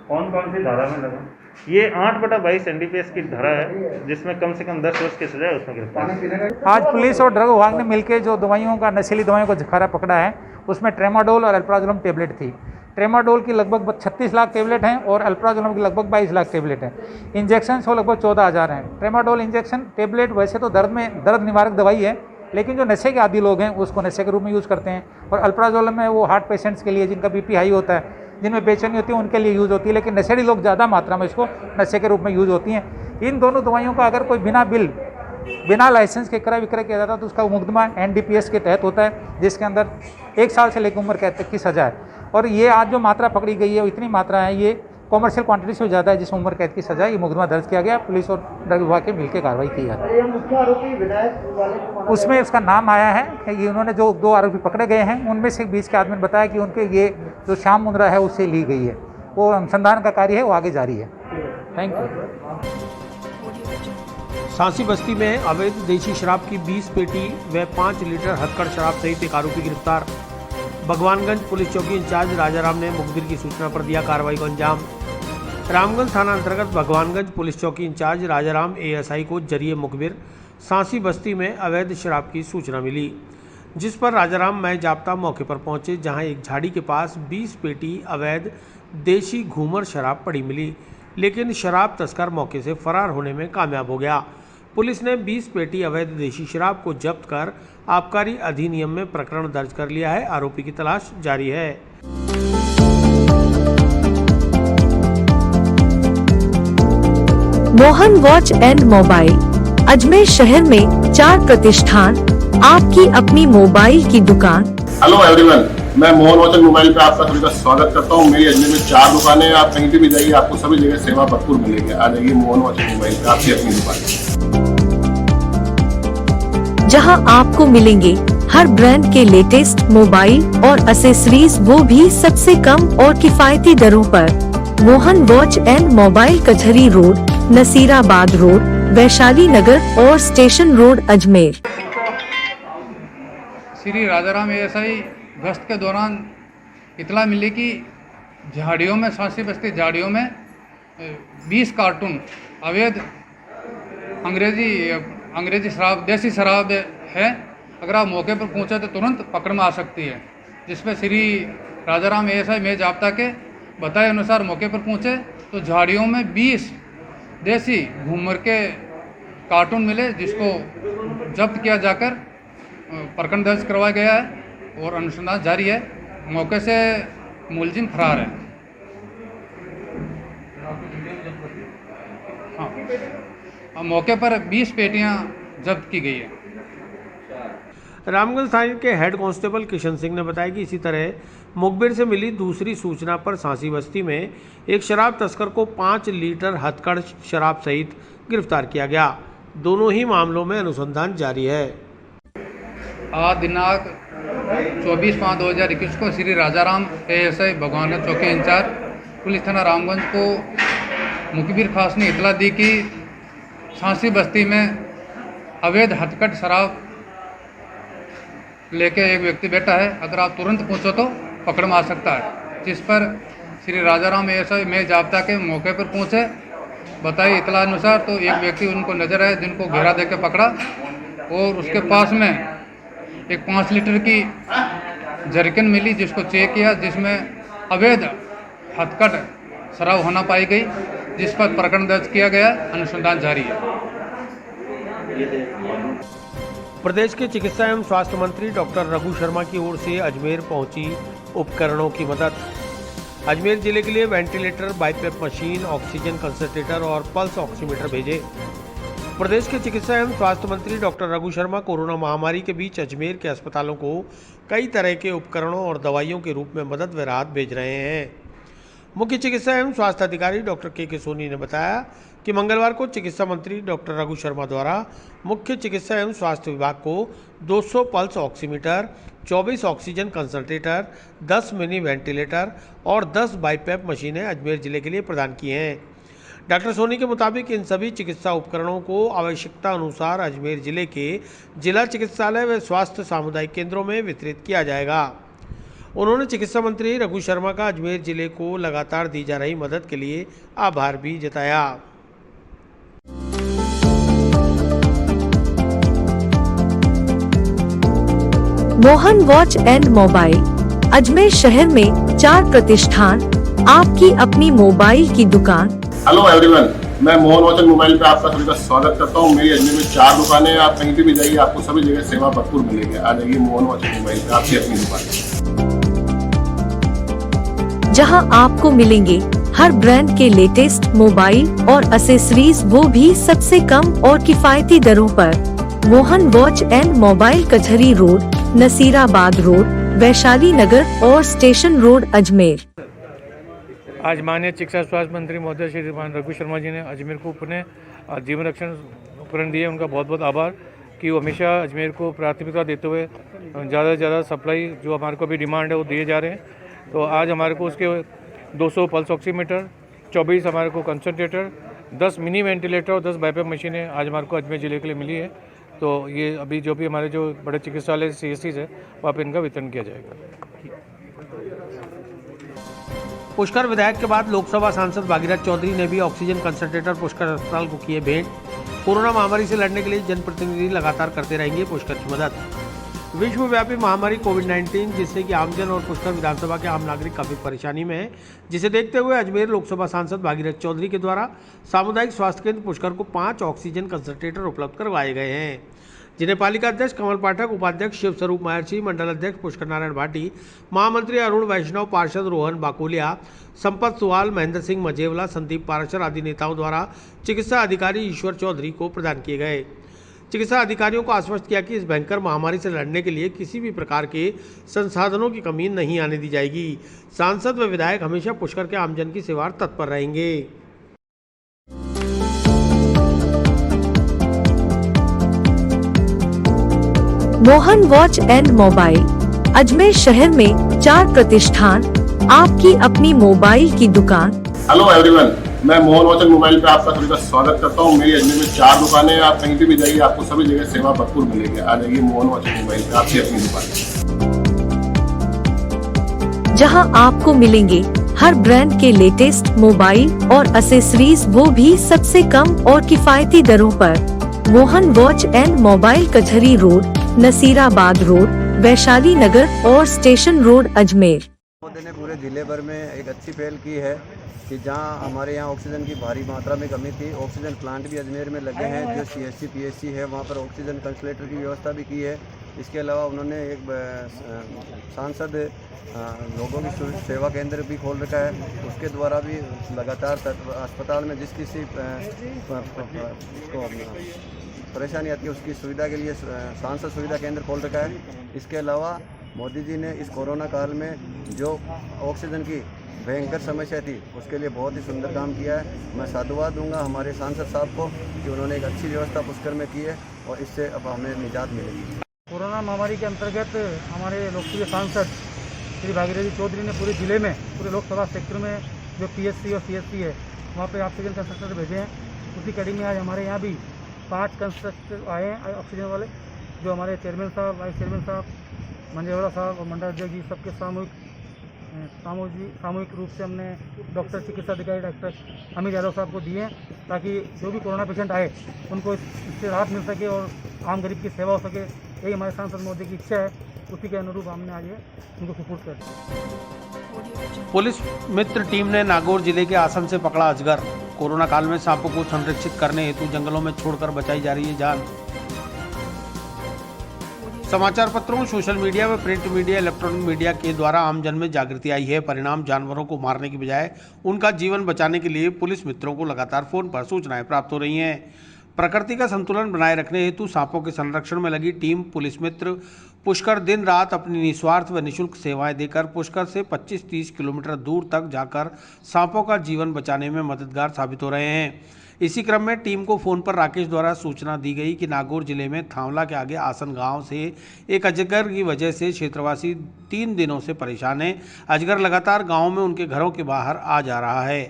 कौन कौन सी धारा में लगा? ये 8/22 NDPS की धारा है जिसमें कम से कम 10 वर्ष की सजा है, उसमें गिरफ्तार। आज पुलिस और ड्रग विभाग ने मिलकर जो दवाइयों का नशीली दवाइयों का झखारा पकड़ा है उसमें ट्रेमाडोल और अल्प्राजोलम टेबलेट थी। ट्रेमाडोल की लगभग 36 लाख टेबलेट हैं और अल्प्राजोलम की लगभग 22 लाख टेबलेट हैं। इंजेक्शन वो लगभग 14,000 हैं। ट्रेमाडोल इंजेक्शन टेबलेट वैसे तो दर्द निवारक दवाई है, लेकिन जो नशे के आदी लोग हैं उसको नशे के रूप में यूज़ करते हैं। और अल्प्राजोलम में वो हार्ट पेशेंट्स के लिए जिनका BP हाई होता है, जिनमें बेचैनी होती है, उनके लिए यूज़ होती है, लेकिन नशेड़ी लोग ज़्यादा मात्रा में इसको नशे के रूप में यूज़ होती हैं। इन दोनों दवाइयों का अगर कोई बिना बिल, बिना लाइसेंस के क्रय विक्रय किया जाता है तो उसका मुकदमा NDPS के तहत होता है, जिसके अंदर 1 साल से लेकर उम्र कैद तक की सज़ा है। और ये आज जो मात्रा पकड़ी गई है इतनी मात्रा है, ये कॉमर्शियल क्वांटिटी से ज़्यादा है, जिसमें उम्र कैद की सज़ा, ये मुकदमा दर्ज किया गया। पुलिस और ड्रग विभाग के मिलकर कार्रवाई की है। मुख्य आरोपी विधायक वाले उसमें उसका नाम आया है कि ये उन्होंने जो 2 आरोपी पकड़े गए हैं उनमें से 20 के आदमी ने बताया कि उनके ये जो श्याम मुंदड़ा है उससे ली गई है। वो अनुसंधान का कार्य है, वो आगे जारी है। Thank you. सांसी बस्ती में अवैध देशी शराब की 20 पेटी व 5 लीटर हथकड़ शराब सहित एक आरोपी गिरफ्तार। भगवानगंज पुलिस चौकी इंचार्ज राजाराम ने मुखबिर की सूचना पर दिया कार्रवाई को अंजाम। रामगंज थाना अंतर्गत भगवानगंज पुलिस चौकी इंचार्ज राजाराम ASI को जरिए मुखबिर सांसी बस्ती में अवैध शराब की सूचना मिली, जिस पर राजाराम मैं जाप्ता मौके पर पहुंचे, जहां एक झाड़ी के पास 20 पेटी अवैध देशी घूमर शराब पड़ी मिली, लेकिन शराब तस्कर मौके से फरार होने में कामयाब हो गया। पुलिस ने 20 पेटी अवैध देशी शराब को जब्त कर आबकारी अधिनियम में प्रकरण दर्ज कर लिया है। आरोपी की तलाश जारी है। Mohan watch and mobile Ajmer शहर में 4 प्रतिष्ठान, आपकी अपनी मोबाइल की दुकान। हेलो एवरीवन, मैं मोहन वॉच एंड मोबाइल पे आपका सभी का स्वागत करता हूँ। मेरी अजमेर में 4 दुकानें हैं। आप कहीं भी जाइए, आपको सभी जगह सेवा भरपूर मिलेगी। आ जाइए मोहन वॉच एंड मोबाइल पे, आपकी अपनी दुकान, जहां आपको मिलेंगे हर ब्रांड के लेटेस्ट मोबाइल और एसेसरीज, वो भी सबसे कम और किफायती दरों पर। मोहन वॉच एंड मोबाइल कचहरी रोड, नसीराबाद रोड, वैशाली नगर और station road, Ajmer. Shri Rajaram ASI गश्त के दौरान इतला मिली कि झाड़ियों में, सांसी बस्ती झाड़ियों में 20 कार्टून अवैध अंग्रेजी शराब, देसी शराब है। अगर आप मौके पर पहुंचे तो तुरंत पकड़ में आ सकती है। जिसमें श्री राजाराम एएसआई में जाब्ता के बताए अनुसार मौके पर पहुंचे तो झाड़ियों में 20 देसी घूमर के कार्टून मिले, जिसको जब्त किया जाकर प्रकरण दर्ज करवाया गया है और अनुसंधान जारी है। मौके से मुलजिम फरार है। हाँ, मौके पर 20 पेटियां जब्त की गई है। रामगंज थाने के हेड कांस्टेबल किशन सिंह ने बताया कि इसी तरह मुखबिर से मिली दूसरी सूचना पर सांसी बस्ती में एक शराब तस्कर को 5 लीटर हथकड़ शराब सहित गिरफ्तार किया गया। दोनों ही मामलों में अनुसंधान जारी है। आज दिनांक 24/5/2021 को श्री राजाराम एएसआई भगवान चौकी इंचार्ज पुलिस थाना रामगंज को मुखबिर खास ने इतला दी कि सांसी बस्ती में अवैध हथकड़ शराब लेके एक व्यक्ति बैठा है। अगर आप तुरंत पहुंचो तो पकड़ में आ सकता है। जिस पर श्री राजाराम एएसआई में जाब्ता के मौके पर पहुंचे, बताई इतला अनुसार तो एक व्यक्ति उनको नजर आए, जिनको घेरा देकर पकड़ा और उसके पास में एक 5 लीटर की जरकिन मिली, जिसको चेक किया, जिसमें अवैध हथकड़ शराब होना पाई गई, जिस पर प्रकरण दर्ज किया गया। अनुसंधान जारी है। प्रदेश के चिकित्सा एवं स्वास्थ्य मंत्री डॉक्टर रघु शर्मा की ओर से अजमेर पहुंची उपकरणों की मदद। अजमेर जिले के लिए वेंटिलेटर, बाइपेप मशीन, ऑक्सीजन कंसंट्रेटर और पल्स ऑक्सीमीटर भेजे। प्रदेश के चिकित्सा एवं स्वास्थ्य मंत्री डॉक्टर रघु शर्मा कोरोना महामारी के बीच अजमेर के अस्पतालों को कई तरह के उपकरणों और दवाइयों के रूप में मदद व राहत भेज रहे हैं। मुख्य चिकित्सा एवं स्वास्थ्य अधिकारी डॉक्टर के सोनी ने बताया कि मंगलवार को चिकित्सा मंत्री डॉक्टर रघु शर्मा द्वारा मुख्य चिकित्सा एवं स्वास्थ्य विभाग को 200 pulse oximeter, 24 oxygen concentrator, 10 mini ventilator और 10 बाइपेप मशीनें अजमेर जिले के लिए प्रदान की हैं। डॉक्टर सोनी के मुताबिक इन सभी चिकित्सा उपकरणों को आवश्यकता अनुसार अजमेर जिले के जिला चिकित्सालय व स्वास्थ्य सामुदायिक केंद्रों में वितरित किया जाएगा। उन्होंने चिकित्सा मंत्री रघु शर्मा का अजमेर जिले को लगातार दी जा रही मदद के लिए आभार भी जताया। Mohan watch and mobile Ajmer शहर में 4 प्रतिष्ठान, आपकी अपनी मोबाइल की दुकान। हेलो एवरीवन, मैं मोहन वॉच एंड मोबाइल पे आपका सभी का स्वागत करता हूँ। मेरी अजमेर में 4 दुकानें हैं। आप कहीं भी जाइए, आपको सभी जगह सेवा भरपूर मिलेगी। आ जाइए मोहन वॉच एंड मोबाइल पे, आपकी अपनी दुकान, जहां आपको मिलेंगे हर ब्रांड के लेटेस्ट मोबाइल और एसेसरीज, वो भी सबसे कम और किफायती दरों पर। मोहन वॉच एंड मोबाइल कचहरी रोड, नसीराबाद रोड, वैशाली नगर और स्टेशन रोड, अजमेर। आज माननीय चिकित्सा स्वास्थ्य मंत्री महोदय श्रीमान रघु शर्मा जी ने अजमेर को अपने जीवन रक्षण उपकरण दिए। उनका बहुत बहुत आभार कि वो हमेशा अजमेर को प्राथमिकता देते हुए ज़्यादा से ज़्यादा सप्लाई जो हमारे को अभी डिमांड है वो दिए जा रहे हैं। तो आज हमारे को उसके 200 पल्स ऑक्सीमीटर, 24 हमारे को कंसंट्रेटर, 10 मिनी वेंटिलेटर और 10 बाइपेप मशीनें आज हमारे को अजमेर ज़िले के लिए मिली है। तो ये अभी जो भी हमारे जो बड़े चिकित्सालय CSCs है वहाँ पर इनका वितरण किया जाएगा। पुष्कर विधायक के बाद लोकसभा सांसद भागीरथ चौधरी ने भी ऑक्सीजन कंसंट्रेटर पुष्कर अस्पताल को किए भेंट। कोरोना महामारी से लड़ने के लिए जनप्रतिनिधि लगातार करते रहेंगे पुष्कर की मदद। विश्वव्यापी महामारी कोविड-19 जिससे कि आमजन और पुष्कर विधानसभा के आम नागरिक काफ़ी परेशानी में है, जिसे देखते हुए अजमेर लोकसभा सांसद भागीरथ चौधरी के द्वारा सामुदायिक स्वास्थ्य केंद्र पुष्कर को 5 ऑक्सीजन कंसंट्रेटर उपलब्ध करवाए गए हैं, जिन्हें पालिका अध्यक्ष कमल पाठक, उपाध्यक्ष शिव स्वरूप महर्षि, मंडल अध्यक्ष पुष्कर नारायण भाटी, महामंत्री अरुण वैष्णव, पार्षद रोहन बाकोलिया, संपत सुवाल, महेंद्र सिंह मजेवला, संदीप पाराशर आदि नेताओं द्वारा चिकित्सा अधिकारी ईश्वर चौधरी को प्रदान किए गए। चिकित्सा अधिकारियों को आश्वस्त किया कि इस भयंकर महामारी से लड़ने के लिए किसी भी प्रकार के संसाधनों की कमी नहीं आने दी जाएगी। सांसद व विधायक हमेशा पुष्कर के आमजन की सेवा तत्पर रहेंगे। Mohan watch and mobile Ajmer शहर में 4 प्रतिष्ठान, आपकी अपनी मोबाइल की दुकान। हेलो एवरीवन, मैं मोहन वॉच एंड मोबाइल पे आपका सभी का स्वागत करता हूँ। मेरी अजमेर में 4 दुकानें हैं। आप कहीं भी जाइए, आपको सभी जगह सेवा भरपूर मिलेगी। आ जाइए मोहन वॉच एंड मोबाइल पे, आपकी अपनी दुकान, जहां आपको मिलेंगे हर ब्रांड के लेटेस्ट मोबाइल और एसेसरीज, वो भी सबसे कम और किफायती दरों पर। मोहन वॉच एंड मोबाइल कचहरी रोड, नसीराबाद रोड, वैशाली नगर और स्टेशन रोड अजमेर। मोदी ने पूरे जिले भर में एक अच्छी पहल की है कि जहां हमारे यहाँ ऑक्सीजन की भारी मात्रा में कमी थी, ऑक्सीजन प्लांट भी अजमेर में लगे हैं। जो CHC PHC है वहाँ पर ऑक्सीजन कंसंट्रेटर की व्यवस्था भी की है। इसके अलावा उन्होंने एक सांसद लोगों की सेवा केंद्र भी खोल रखा है। उसके द्वारा भी लगातार अस्पताल में जिस किसी को परेशानी आती है उसकी सुविधा के लिए सांसद सुविधा केंद्र खोल रखा है। इसके अलावा मोदी जी ने इस कोरोना काल में जो ऑक्सीजन की भयंकर समस्या थी उसके लिए बहुत ही सुंदर काम किया है। मैं साधुवाद दूंगा हमारे सांसद साहब को कि उन्होंने एक अच्छी व्यवस्था पुष्कर में की है और इससे अब हमें निजात मिलेगी। कोरोना महामारी के अंतर्गत हमारे लोकप्रिय सांसद श्री भागीरथ चौधरी ने पूरे जिले में, पूरे लोकसभा क्षेत्र में जो PHC और CHC है वहाँ पे ऑक्सीजन कंसंट्रेटर भेजे हैं। उसी कड़ी में आज हमारे यहाँ भी 5 कंसंट्रेटर आए हैं ऑक्सीजन वाले, जो हमारे चेयरमैन साहब, वाइस चेयरमैन साहब, मंजेवला साहब और मंडल अध्यक्ष जी सबके सामूहिक रूप से हमने डॉक्टर चिकित्सा अधिकारी डॉक्टर अमित यादव साहब को दिए हैं, ताकि जो भी कोरोना पेशेंट आए उनको इससे राहत मिल सके और आम गरीब की सेवा हो सके। यही हमारे सांसद मोदी की इच्छा है, उसी के अनुरूप हमने आज उनको सुपुर्द कर दिया। पुलिस मित्र टीम ने नागौर जिले के आसन से पकड़ा अजगर। कोरोना काल में सांपों को संरक्षित करने हेतु जंगलों में छोड़कर बचाई जा रही है जान। समाचार पत्रों, सोशल मीडिया व प्रिंट मीडिया, इलेक्ट्रॉनिक मीडिया के द्वारा आमजन में जागृति आई है। परिणाम जानवरों को मारने की बजाय उनका जीवन बचाने के लिए पुलिस मित्रों को लगातार फोन पर सूचनाएं प्राप्त हो रही हैं। प्रकृति का संतुलन बनाए रखने हेतु सांपों के संरक्षण में लगी टीम पुलिस मित्र पुष्कर दिन रात अपनी निस्वार्थ व निःशुल्क सेवाएं देकर पुष्कर से 25-30 किलोमीटर दूर तक जाकर सांपों का जीवन बचाने में मददगार साबित हो रहे हैं। इसी क्रम में टीम को फोन पर राकेश द्वारा सूचना दी गई कि नागौर जिले में थावला के आगे आसन गांव से एक अजगर की वजह से क्षेत्रवासी 3 दिनों से परेशान हैं। अजगर लगातार गांव में उनके घरों के बाहर आ जा रहा है।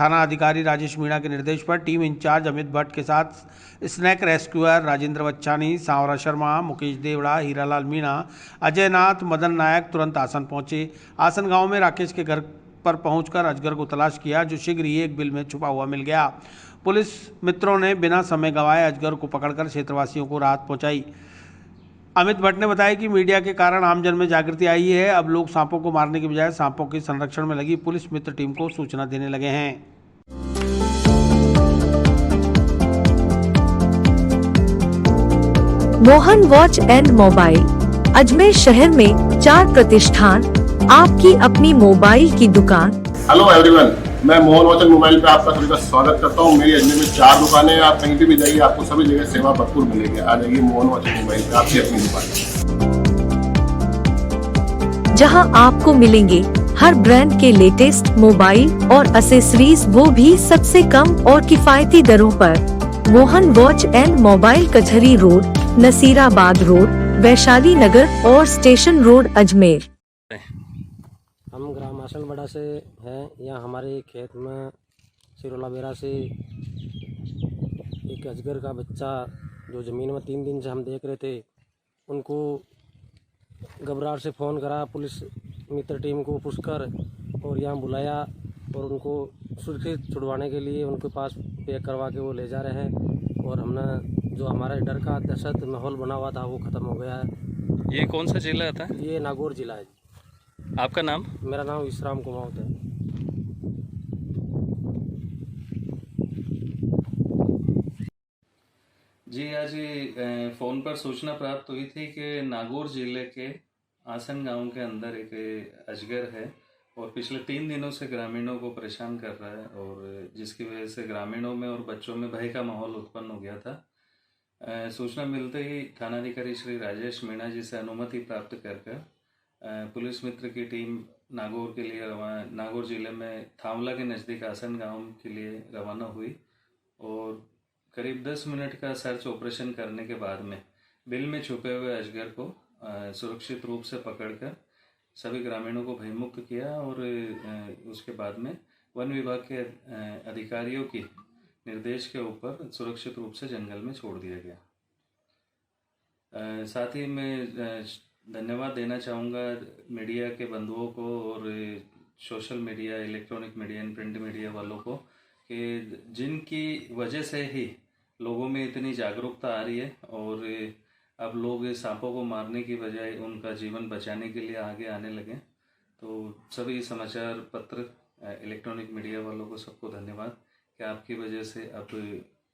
थाना अधिकारी राजेश मीणा के निर्देश पर टीम इंचार्ज अमित भट्ट के साथ स्नैक रेस्क्यूअर राजेंद्र बच्चानी, सांवरा शर्मा, मुकेश देवड़ा, हीरालाल मीणा, अजय नाथ, मदन नायक तुरंत आसन पहुंचे। आसन गांव में राकेश के घर पर पहुंचकर अजगर को तलाश किया, जो शीघ्र ही एक बिल में छुपा हुआ मिल गया। पुलिस मित्रों ने बिना समय गंवाए अजगर को पकड़कर क्षेत्रवासियों को राहत पहुंचाई। अमित भट्ट ने बताया कि मीडिया के कारण आमजन में जागृति आई है। अब लोग सांपों को मारने के बजाय सांपों के संरक्षण में लगी पुलिस मित्र टीम को सूचना देने लगे हैं। Mohan watch and mobile Ajmer शहर में 4 प्रतिष्ठान, आपकी अपनी मोबाइल की दुकान। हेलो एवरीवन, मैं मोहन वॉच एंड मोबाइल पे आपका सभी का स्वागत करता हूँ। मेरी अजमेर में 4 दुकानें हैं। आप कहीं भी जाइए, आपको सभी जगह सेवा भरपूर मिलेगी। आ जाइए मोहन वॉच एंड मोबाइल पे, आपकी अपनी दुकान, जहां आपको मिलेंगे हर ब्रांड के लेटेस्ट मोबाइल और एसेसरीज, वो भी सबसे कम और किफायती दरों पर। मोहन वॉच एंड मोबाइल कचहरी रोड, नसीराबाद रोड, वैशाली नगर और स्टेशन रोड अजमेर। हम ग्राम आसनबड़ा से हैं। यहाँ हमारे खेत में सिरोला बेरा से एक अजगर का बच्चा जो ज़मीन में 3 दिन से हम देख रहे थे, उनको घबराहट से फ़ोन करा पुलिस मित्र टीम को पुष्कर और यहाँ बुलाया और उनको सुरक्षित छुड़वाने के लिए उनके पास पैक करवा के वो ले जा रहे हैं। और हमने जो हमारे डर का दहशत माहौल बना हुआ था वो ख़त्म हो गया है। ये कौन सा जिला आता है? ये नागौर जिला है। आपका नाम? मेरा नाम विश्राम कुमावत है। जी, आज फ़ोन पर सूचना प्राप्त हुई थी कि नागौर जिले के आसन गांव के अंदर एक अजगर है और पिछले 3 दिनों से ग्रामीणों को परेशान कर रहा है, और जिसकी वजह से ग्रामीणों में और बच्चों में भय का माहौल उत्पन्न हो गया था। सूचना मिलते ही थानाधिकारी श्री राजेश मीणा जी से अनुमति प्राप्त कर पुलिस मित्र की टीम नागौर के लिए नागौर जिले में थावला के नज़दीक आसन गांव के लिए रवाना हुई और करीब 10 मिनट का सर्च ऑपरेशन करने के बाद में बिल में छुपे हुए अजगर को सुरक्षित रूप से पकड़कर सभी ग्रामीणों को भयमुक्त किया और उसके बाद में वन विभाग के अधिकारियों की निर्देश के ऊपर सुरक्षित रूप से जंगल में छोड़ दिया गया। साथ ही मैं धन्यवाद देना चाहूँगा मीडिया के बंधुओं को और social media, electronic media, print media वालों को कि जिनकी वजह से ही लोगों में इतनी जागरूकता आ रही है और अब लोग सांपों को मारने की बजाय उनका जीवन बचाने के लिए आगे आने लगे। तो सभी समाचार पत्र, इलेक्ट्रॉनिक मीडिया वालों को सबको धन्यवाद कि आपकी वजह से अब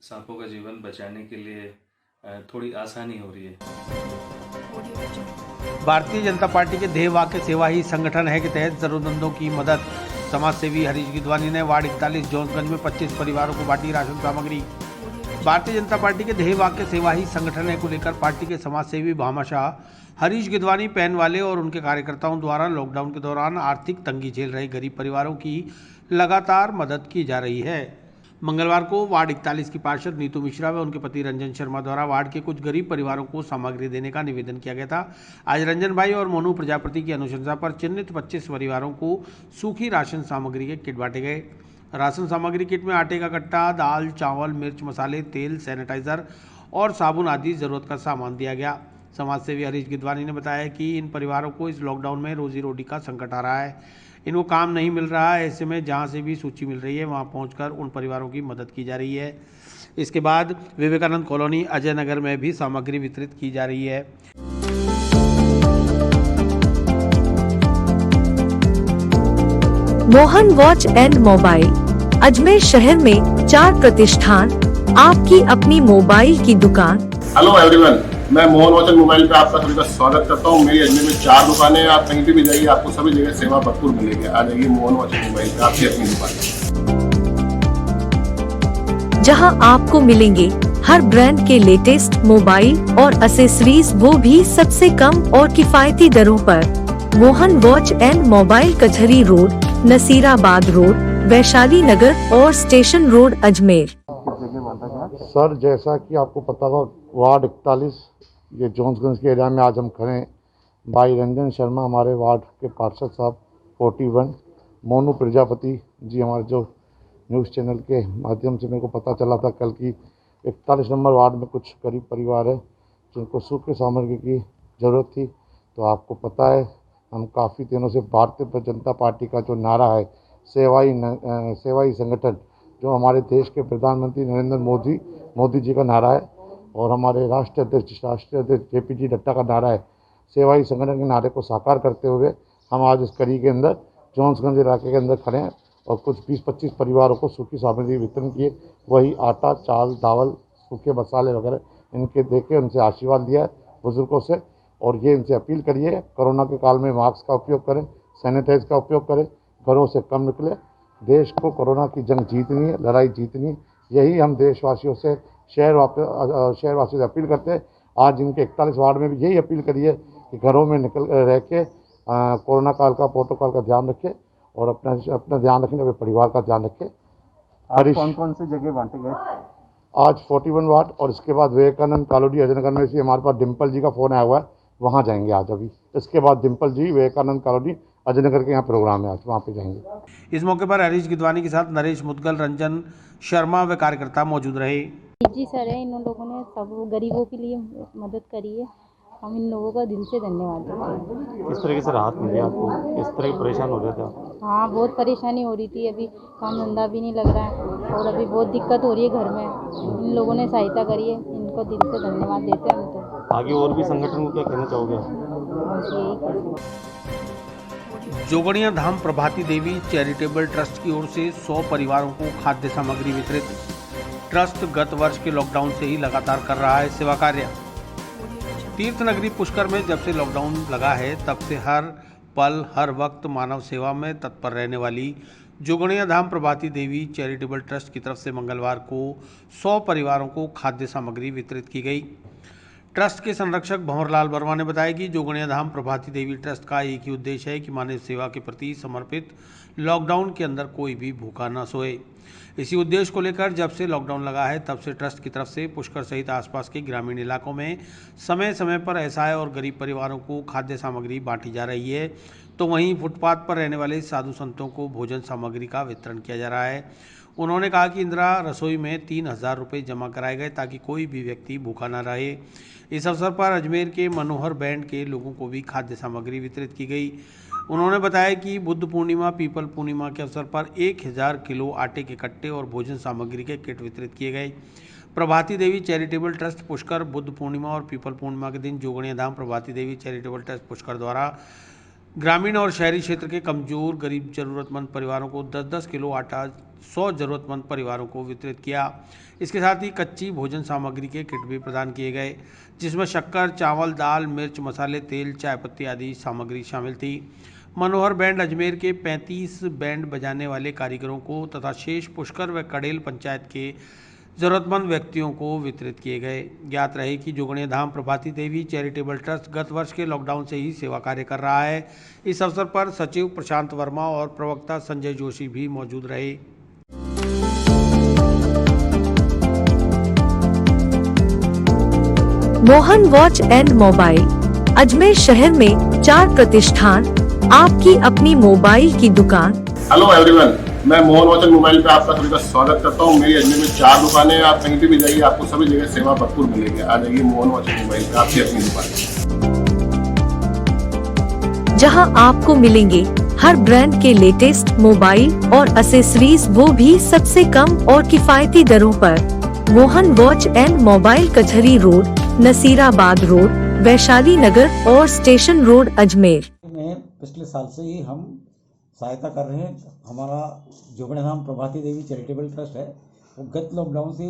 सांपों का जीवन बचाने के लिए थोड़ी आसानी हो रही है। भारतीय जनता पार्टी के ध्येय वाक्य सेवा ही संगठन है के तहत जरूरतमंदों की मदद। समाज सेवी हरीश गिदवानी ने वार्ड 41 जोन्सगंज में 25 परिवारों को बांटी राशन सामग्री। भारतीय जनता पार्टी के ध्येय वाक्य सेवा ही संगठन है को लेकर पार्टी के समाज सेवी भामाशाह हरीश गिदवानी पैन वाले और उनके कार्यकर्ताओं द्वारा लॉकडाउन के दौरान आर्थिक तंगी झेल रहे गरीब परिवारों की लगातार मदद की जा रही है। मंगलवार को वार्ड 41 की पार्षद नीतू मिश्रा व उनके पति रंजन शर्मा द्वारा वार्ड के कुछ गरीब परिवारों को सामग्री देने का निवेदन किया गया था। आज रंजन भाई और मोनू प्रजापति की अनुशंसा पर चिन्हित 25 परिवारों को सूखी राशन सामग्री के किट बांटे गए। राशन सामग्री किट में आटे का कट्टा, दाल, चावल, मिर्च मसाले, तेल, सैनिटाइजर और साबुन आदि जरूरत का सामान दिया गया। समाज सेवी हरीश गिदवानी ने बताया कि इन परिवारों को इस लॉकडाउन में रोजी रोटी का संकट आ रहा है, इनको काम नहीं मिल रहा है। ऐसे में जहां से भी सूची मिल रही है वहां पहुंचकर उन परिवारों की मदद की जा रही है। इसके बाद विवेकानंद कॉलोनी, अजय नगर में भी सामग्री वितरित की जा रही है। Mohan watch and mobile, Ajmer शहर में 4 प्रतिष्ठान, आपकी अपनी मोबाइल की दुकान। हेलो एवरीवन, मैं मोहन वॉच एंड मोबाइल पे आपका सभी का स्वागत करता हूँ। मेरी अजमेर में 4 दुकानें हैं। आप कहीं पे भी जाइए, आपको सभी जगह सेवा भरपूर मिलेगी। आ जाइए मोहन वॉच एंड मोबाइल पे, आपकी अपनी दुकान, जहां आपको मिलेंगे हर ब्रांड के लेटेस्ट मोबाइल और एसेसरीज, वो भी सबसे कम और किफायती दरों पर। मोहन वॉच एंड मोबाइल, कचहरी रोड, नसीराबाद रोड, वैशाली नगर और स्टेशन रोड, अजमेर। सर, जैसा कि आपको पता होगा, वार्ड 41 ये जोन्सगंज के एरिया में आज हम खड़े हैं। भाई रंजन शर्मा हमारे वार्ड के पार्षद साहब 41, मोनू प्रजापति जी हमारे जो न्यूज़ चैनल के माध्यम से मेरे को पता चला था कल की 41 नंबर वार्ड में कुछ गरीब परिवार है जिनको सूखे सामग्री की ज़रूरत थी। तो आपको पता है हम काफ़ी दिनों से भारतीय जनता पार्टी का जो नारा है सेवा ही संगठन, जो हमारे देश के प्रधानमंत्री नरेंद्र मोदी जी का नारा है और हमारे राष्ट्रीय अध्यक्ष JPG नड्डा का नारा है, सेवा ही संगठन के नारे को साकार करते हुए हम आज इस कड़ी के अंदर जोन्सगंज इलाके के अंदर खड़े हैं और कुछ 20-25 परिवारों को सूखी सामग्री वितरण किए। वही आटा, चावल, दावल, सूखे मसाले वगैरह इनके देके उनसे आशीर्वाद लिया है बुजुर्गों से, और ये इनसे अपील करिए कोरोना के काल में मास्क का उपयोग करें, सैनिटाइज का उपयोग करें, घरों से कम निकले। देश को कोरोना की जंग जीतनी है, लड़ाई जीतनी है। यही हम देशवासियों से शहरवासियों से अपील करते हैं। आज इनके 41 वार्ड में भी यही अपील करिए कि घरों में निकल रह के कोरोना काल का प्रोटोकॉल का ध्यान रखें और अपना ध्यान रखें, अपने परिवार का ध्यान रखें। कौन कौन सी जगह बांटे गए? आज 41 वार्ड और इसके बाद विवेकानंद कॉलोनी अजयनगर में से हमारे पास डिम्पल जी का फ़ोन आया हुआ है, वहाँ जाएंगे आज अभी। इसके बाद डिम्पल जी विवेकानंद कॉलोनी अजयनगर के यहाँ प्रोग्राम है, आज वहाँ पे जाएंगे। इस मौके पर हरीश गिदवानी के साथ नरेश मुदगल, रंजन शर्मा व कार्यकर्ता मौजूद रहे। जी सर, इन लोगों ने सब गरीबों के लिए मदद करी है, हम इन लोगों का दिल से धन्यवाद देते हैं। किस तरीके से राहत मिली आपको? किस तरह की परेशान हो रहे थे आप? हाँ, बहुत परेशानी हो रही थी, अभी काम धंधा भी नहीं लग रहा है और अभी बहुत दिक्कत हो रही है घर में। इन लोगों ने सहायता करी है, इनको दिल से धन्यवाद देते हैं हम तो। आगे और भी संगठन को क्या कहना चाहोगे? जोगणिया धाम प्रभाती देवी चैरिटेबल ट्रस्ट की ओर से 100 परिवारों को खाद्य सामग्री वितरित। ट्रस्ट गत वर्ष के लॉकडाउन से ही लगातार कर रहा है सेवा कार्य। तीर्थ नगरी पुष्कर में जब से लॉकडाउन लगा है तब से हर पल हर वक्त मानव सेवा में तत्पर रहने वाली जोगणिया धाम प्रभाती देवी चैरिटेबल ट्रस्ट की तरफ से मंगलवार को 100 परिवारों को खाद्य सामग्री वितरित की गई। ट्रस्ट के संरक्षक भंवरलाल वर्मा ने बताया कि जोगणिया धाम प्रभाती देवी ट्रस्ट का एक ही उद्देश्य है कि मानव सेवा के प्रति समर्पित लॉकडाउन के अंदर कोई भी भूखा न सोए। इसी उद्देश्य को लेकर जब से लॉकडाउन लगा है तब से ट्रस्ट की तरफ से पुष्कर सहित आसपास के ग्रामीण इलाकों में समय समय पर असहाय और गरीब परिवारों को खाद्य सामग्री बांटी जा रही है, तो वहीं फुटपाथ पर रहने वाले साधु संतों को भोजन सामग्री का वितरण किया जा रहा है। उन्होंने कहा कि इंदिरा रसोई में 3000 रुपये जमा कराए गए ताकि कोई भी व्यक्ति भूखा न रहे। इस अवसर पर अजमेर के मनोहर बैंड के लोगों को भी खाद्य सामग्री वितरित की गई। उन्होंने बताया कि बुद्ध पूर्णिमा पीपल पूर्णिमा के अवसर पर 1000 किलो आटे के कट्टे और भोजन सामग्री के किट वितरित किए गए। प्रभाती देवी चैरिटेबल ट्रस्ट पुष्कर बुद्ध पूर्णिमा और पीपल पूर्णिमा के दिन जोगणिया धाम प्रभाती देवी चैरिटेबल ट्रस्ट पुष्कर द्वारा ग्रामीण और शहरी क्षेत्र के कमजोर गरीब जरूरतमंद परिवारों को 10-10 किलो आटा 100 जरूरतमंद परिवारों को वितरित किया। इसके साथ ही कच्ची भोजन सामग्री के किट भी प्रदान किए गए, जिसमें शक्कर, चावल, दाल, मिर्च, मसाले, तेल, चाय पत्ती आदि सामग्री शामिल थी। मनोहर बैंड अजमेर के 35 बैंड बजाने वाले कारीगरों को तथा शेष पुष्कर व कड़ेल पंचायत के जरूरतमंद व्यक्तियों को वितरित किए गए। ज्ञात रहे कि जोगणिया धाम प्रभाती देवी चैरिटेबल ट्रस्ट गत वर्ष के लॉकडाउन से ही सेवा कार्य कर रहा है। इस अवसर पर सचिव प्रशांत वर्मा और प्रवक्ता संजय जोशी भी मौजूद रहे। Mohan watch and mobile Ajmer शहर में 4 प्रतिष्ठान, आपकी अपनी मोबाइल की दुकान। हेलो एवरीवन, मैं मोहन वॉच एंड मोबाइल पे आपका सभी का स्वागत करता हूँ। मेरी अजमेर में 4 दुकानें हैं। आप कहीं भी जाइए आपको सभी जगह सेवा भरपूर मिलेगी। आ जाइए मोहन वॉच एंड मोबाइल पे, आपकी अपनी दुकान, जहां आपको मिलेंगे हर ब्रांड के लेटेस्ट मोबाइल और एसेसरीज, वो भी सबसे कम और किफायती दरों पर। मोहन वॉच एंड मोबाइल कचहरी रोड, नसीराबाद रोड, वैशाली नगर और स्टेशन रोड अजमेर में पिछले साल से ही हम सहायता कर रहे हैं। हमारा जोगणिया धाम प्रभाती देवी चैरिटेबल ट्रस्ट है, वो गत लॉकडाउन से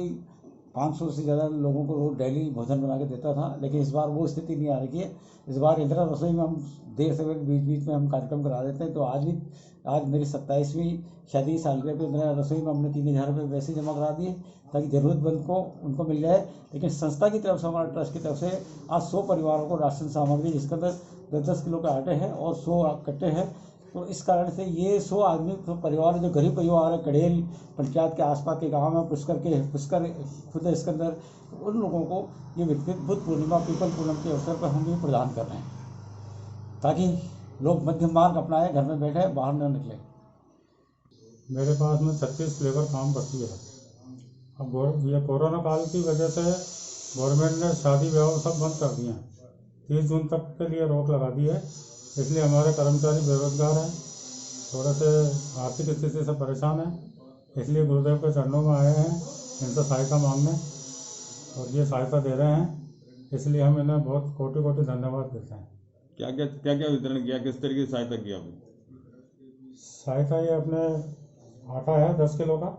500 से ज़्यादा लोगों को रोज डेली भोजन बना के देता था, लेकिन इस बार वो स्थिति नहीं आ रही है। इस बार इंदिरा रसोई में हम देर से बीच में हम कार्यक्रम करा देते हैं। तो आज मेरी 27वीं शादी सालगिरह पे इंदिरा रसोई में हमने 3000 रुपये वैसे जमा करा दिए ताकि ज़रूरतमंद को उनको मिल जाए। लेकिन संस्था की तरफ से, हमारा ट्रस्ट की तरफ से आज 100 परिवारों को राशन सामग्री, जिसके अंदर 10-10 किलो के आटे हैं और 100 कट्टे हैं। तो इस कारण से ये 100 आदमी परिवार, जो गरीब परिवार है, कड़ेल पंचायत के आसपास के गांव में पुष्कर खुद है, इसके अंदर उन लोगों को ये वितरित बुद्ध पूर्णिमा पीपल पूर्णिमा के अवसर पर हम ये प्रदान कर रहे हैं ताकि लोग मध्यम मार्ग अपनाएं, घर में बैठे, बाहर न निकले। मेरे पास में 36 लेबर काम करती है। अब ये कोरोना काल की वजह से गवर्नमेंट ने शादी विवाह सब बंद कर दिए हैं। 30 जून तक के लिए रोक लगा दी है, इसलिए हमारे कर्मचारी बेरोजगार हैं, थोड़े से आर्थिक स्थिति से परेशान हैं। इसलिए गुरुदेव के चरणों में आए हैं इनसे सहायता मांगने, और ये सहायता दे रहे हैं, इसलिए हम इन्हें बहुत कोटि कोटि धन्यवाद देते हैं। क्या क्या वितरण किया, किस तरीके की सहायता की आपने? सहायता ये अपने आटा है 10 किलो का,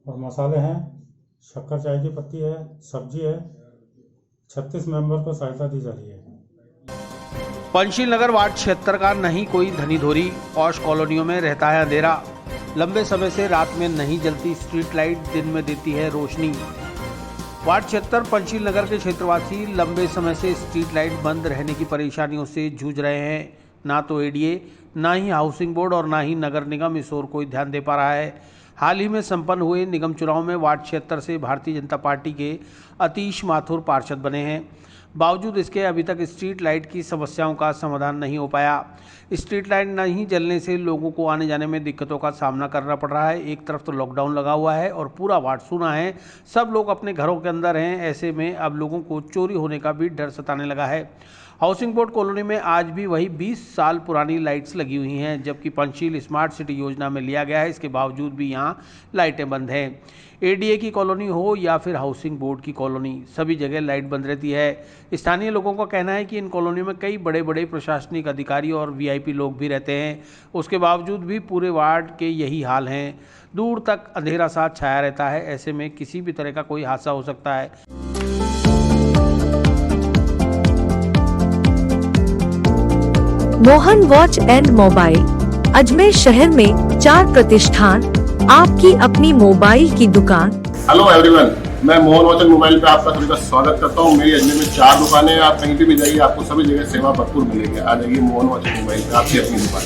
और मसाले हैं, शक्कर, चाय की पत्ती है, सब्जी है। 36 मेंबर को सहायता दी जा रही है। पंचशील नगर वार्ड 76 का नहीं कोई धनी धोरी, पॉश कॉलोनियों में रहता है अंधेरा। लंबे समय से रात में नहीं जलती स्ट्रीट लाइट, दिन में देती है रोशनी। वार्ड 76 पंचशील नगर के क्षेत्रवासी लंबे समय से स्ट्रीट लाइट बंद रहने की परेशानियों से जूझ रहे हैं। ना तो एडीए, ना ही हाउसिंग बोर्ड और ना ही नगर निगम इस ओर कोई ध्यान दे पा रहा है। हाल ही में संपन्न हुए निगम चुनाव में वार्ड 76 से भारतीय जनता पार्टी के अतीश माथुर पार्षद बने हैं। बावजूद इसके अभी तक स्ट्रीट लाइट की समस्याओं का समाधान नहीं हो पाया। स्ट्रीट लाइट नहीं जलने से लोगों को आने जाने में दिक्कतों का सामना करना पड़ रहा है। एक तरफ तो लॉकडाउन लगा हुआ है और पूरा वार्ड सूना है, सब लोग अपने घरों के अंदर हैं। ऐसे में अब लोगों को चोरी होने का भी डर सताने लगा है। हाउसिंग बोर्ड कॉलोनी में आज भी वही 20 साल पुरानी लाइट्स लगी हुई हैं, जबकि पंचशील स्मार्ट सिटी योजना में लिया गया है। इसके बावजूद भी यहाँ लाइटें बंद हैं। एडीए की कॉलोनी हो या फिर हाउसिंग बोर्ड की कॉलोनी, सभी जगह लाइट बंद रहती है। स्थानीय लोगों का कहना है कि इन कॉलोनियों में कई बड़े बड़े प्रशासनिक अधिकारी और वीआईपी लोग भी रहते हैं। उसके बावजूद भी पूरे वार्ड के यही हाल हैं। दूर तक अंधेरा साथ छाया रहता है। ऐसे में किसी भी तरह का कोई हादसा हो सकता है। Mohan watch and mobile Ajmer शहर में 4 प्रतिष्ठान, आपकी अपनी मोबाइल की दुकान। हेलो एवरीवन, मैं मोहन वॉच एंड मोबाइल पे आपका सभी का स्वागत करता हूँ। मेरी अजमेर में 4 दुकानें हैं। आप कहीं भी जाइए, आपको सभी जगह सेवा भरपूर मिलेगी। आ जाइए मोहन वॉच एंड मोबाइल पे, आपकी अपनी दुकान,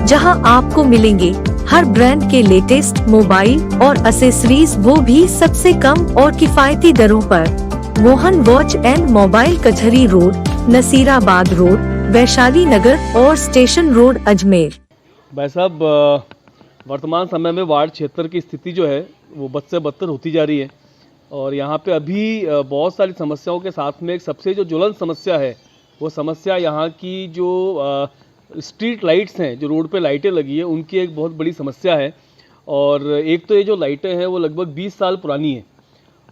जहां आपको मिलेंगे हर ब्रांड के लेटेस्ट मोबाइल और एसेसरीज, वो भी सबसे कम और किफायती दरों पर। मोहन वॉच एंड मोबाइल, कचहरी रोड, नसीराबाद रोड, वैशाली नगर और स्टेशन रोड, अजमेर। भाई साहब, वर्तमान समय में वार्ड क्षेत्र की स्थिति जो है वो बद से बदतर होती जा रही है और यहाँ पे अभी बहुत सारी समस्याओं के साथ में एक सबसे जो ज्वलंत समस्या है वो समस्या यहाँ की जो स्ट्रीट लाइट्स हैं, जो रोड पे लाइटें लगी है, उनकी एक बहुत बड़ी समस्या है। और एक तो ये जो लाइटें हैं वो लगभग 20 साल पुरानी है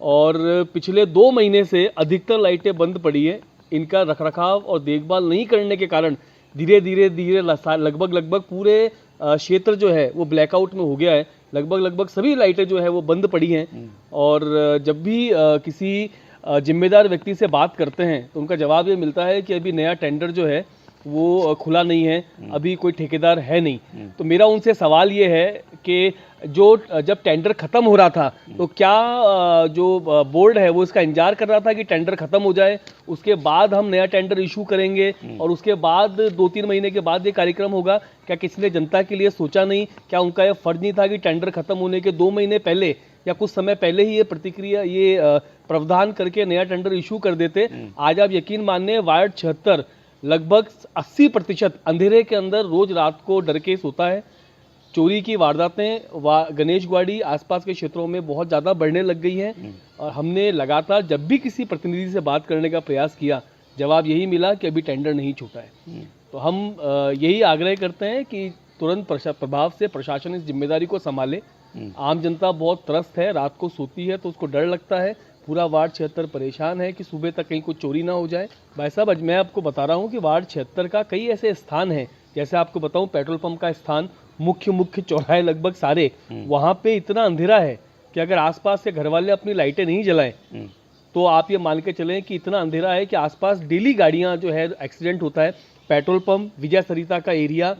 और पिछले 2 महीने से अधिकतर लाइटें बंद पड़ी हैं। इनका रखरखाव और देखभाल नहीं करने के कारण धीरे धीरे लगभग पूरे क्षेत्र जो है वो ब्लैकआउट में हो गया है। लगभग सभी लाइटें जो है वो बंद पड़ी हैं। और जब भी किसी जिम्मेदार व्यक्ति से बात करते हैं तो उनका जवाब ये मिलता है कि अभी नया टेंडर जो है वो खुला नहीं है, अभी कोई ठेकेदार है नहीं। तो मेरा उनसे सवाल ये है कि जब टेंडर ख़त्म हो रहा था तो क्या जो बोर्ड है वो इसका इंतजार कर रहा था कि टेंडर ख़त्म हो जाए, उसके बाद हम नया टेंडर इशू करेंगे और उसके बाद 2-3 महीने के बाद ये कार्यक्रम होगा? क्या किसी ने जनता के लिए सोचा नहीं? क्या उनका ये फ़र्ज नहीं था कि टेंडर ख़त्म होने के 2 महीने पहले या कुछ समय पहले ही ये प्रावधान करके नया टेंडर इशू कर देते? आज आप यकीन मानिए, वार्ड 76 लगभग 80% अंधेरे के अंदर रोज रात को डर के सोता है। चोरी की वारदातें गणेशगढ़ी आसपास के क्षेत्रों में बहुत ज़्यादा बढ़ने लग गई हैं और हमने लगातार जब भी किसी प्रतिनिधि से बात करने का प्रयास किया, जवाब यही मिला कि अभी टेंडर नहीं छूटा है। तो हम यही आग्रह करते हैं कि तुरंत प्रभाव से प्रशासन इस जिम्मेदारी को संभाले। आम जनता बहुत त्रस्त है, रात को सोती है तो उसको डर लगता है। पूरा वार्ड 76 परेशान है कि सुबह तक कहीं कुछ चोरी ना हो जाए। भाई साहब, आज मैं आपको बता रहा हूँ कि वार्ड 76 का कई ऐसे स्थान हैं, जैसे आपको बताऊँ पेट्रोल पंप का स्थान, मुख्य चौराहे लगभग सारे, वहाँ पे इतना अंधेरा है कि अगर आसपास के घर वाले अपनी लाइटें नहीं जलाएं तो आप ये मान के चलें कि इतना अंधेरा है कि आसपास डेली गाड़ियाँ जो है एक्सीडेंट होता है। पेट्रोल पंप, विजय सरिता का एरिया,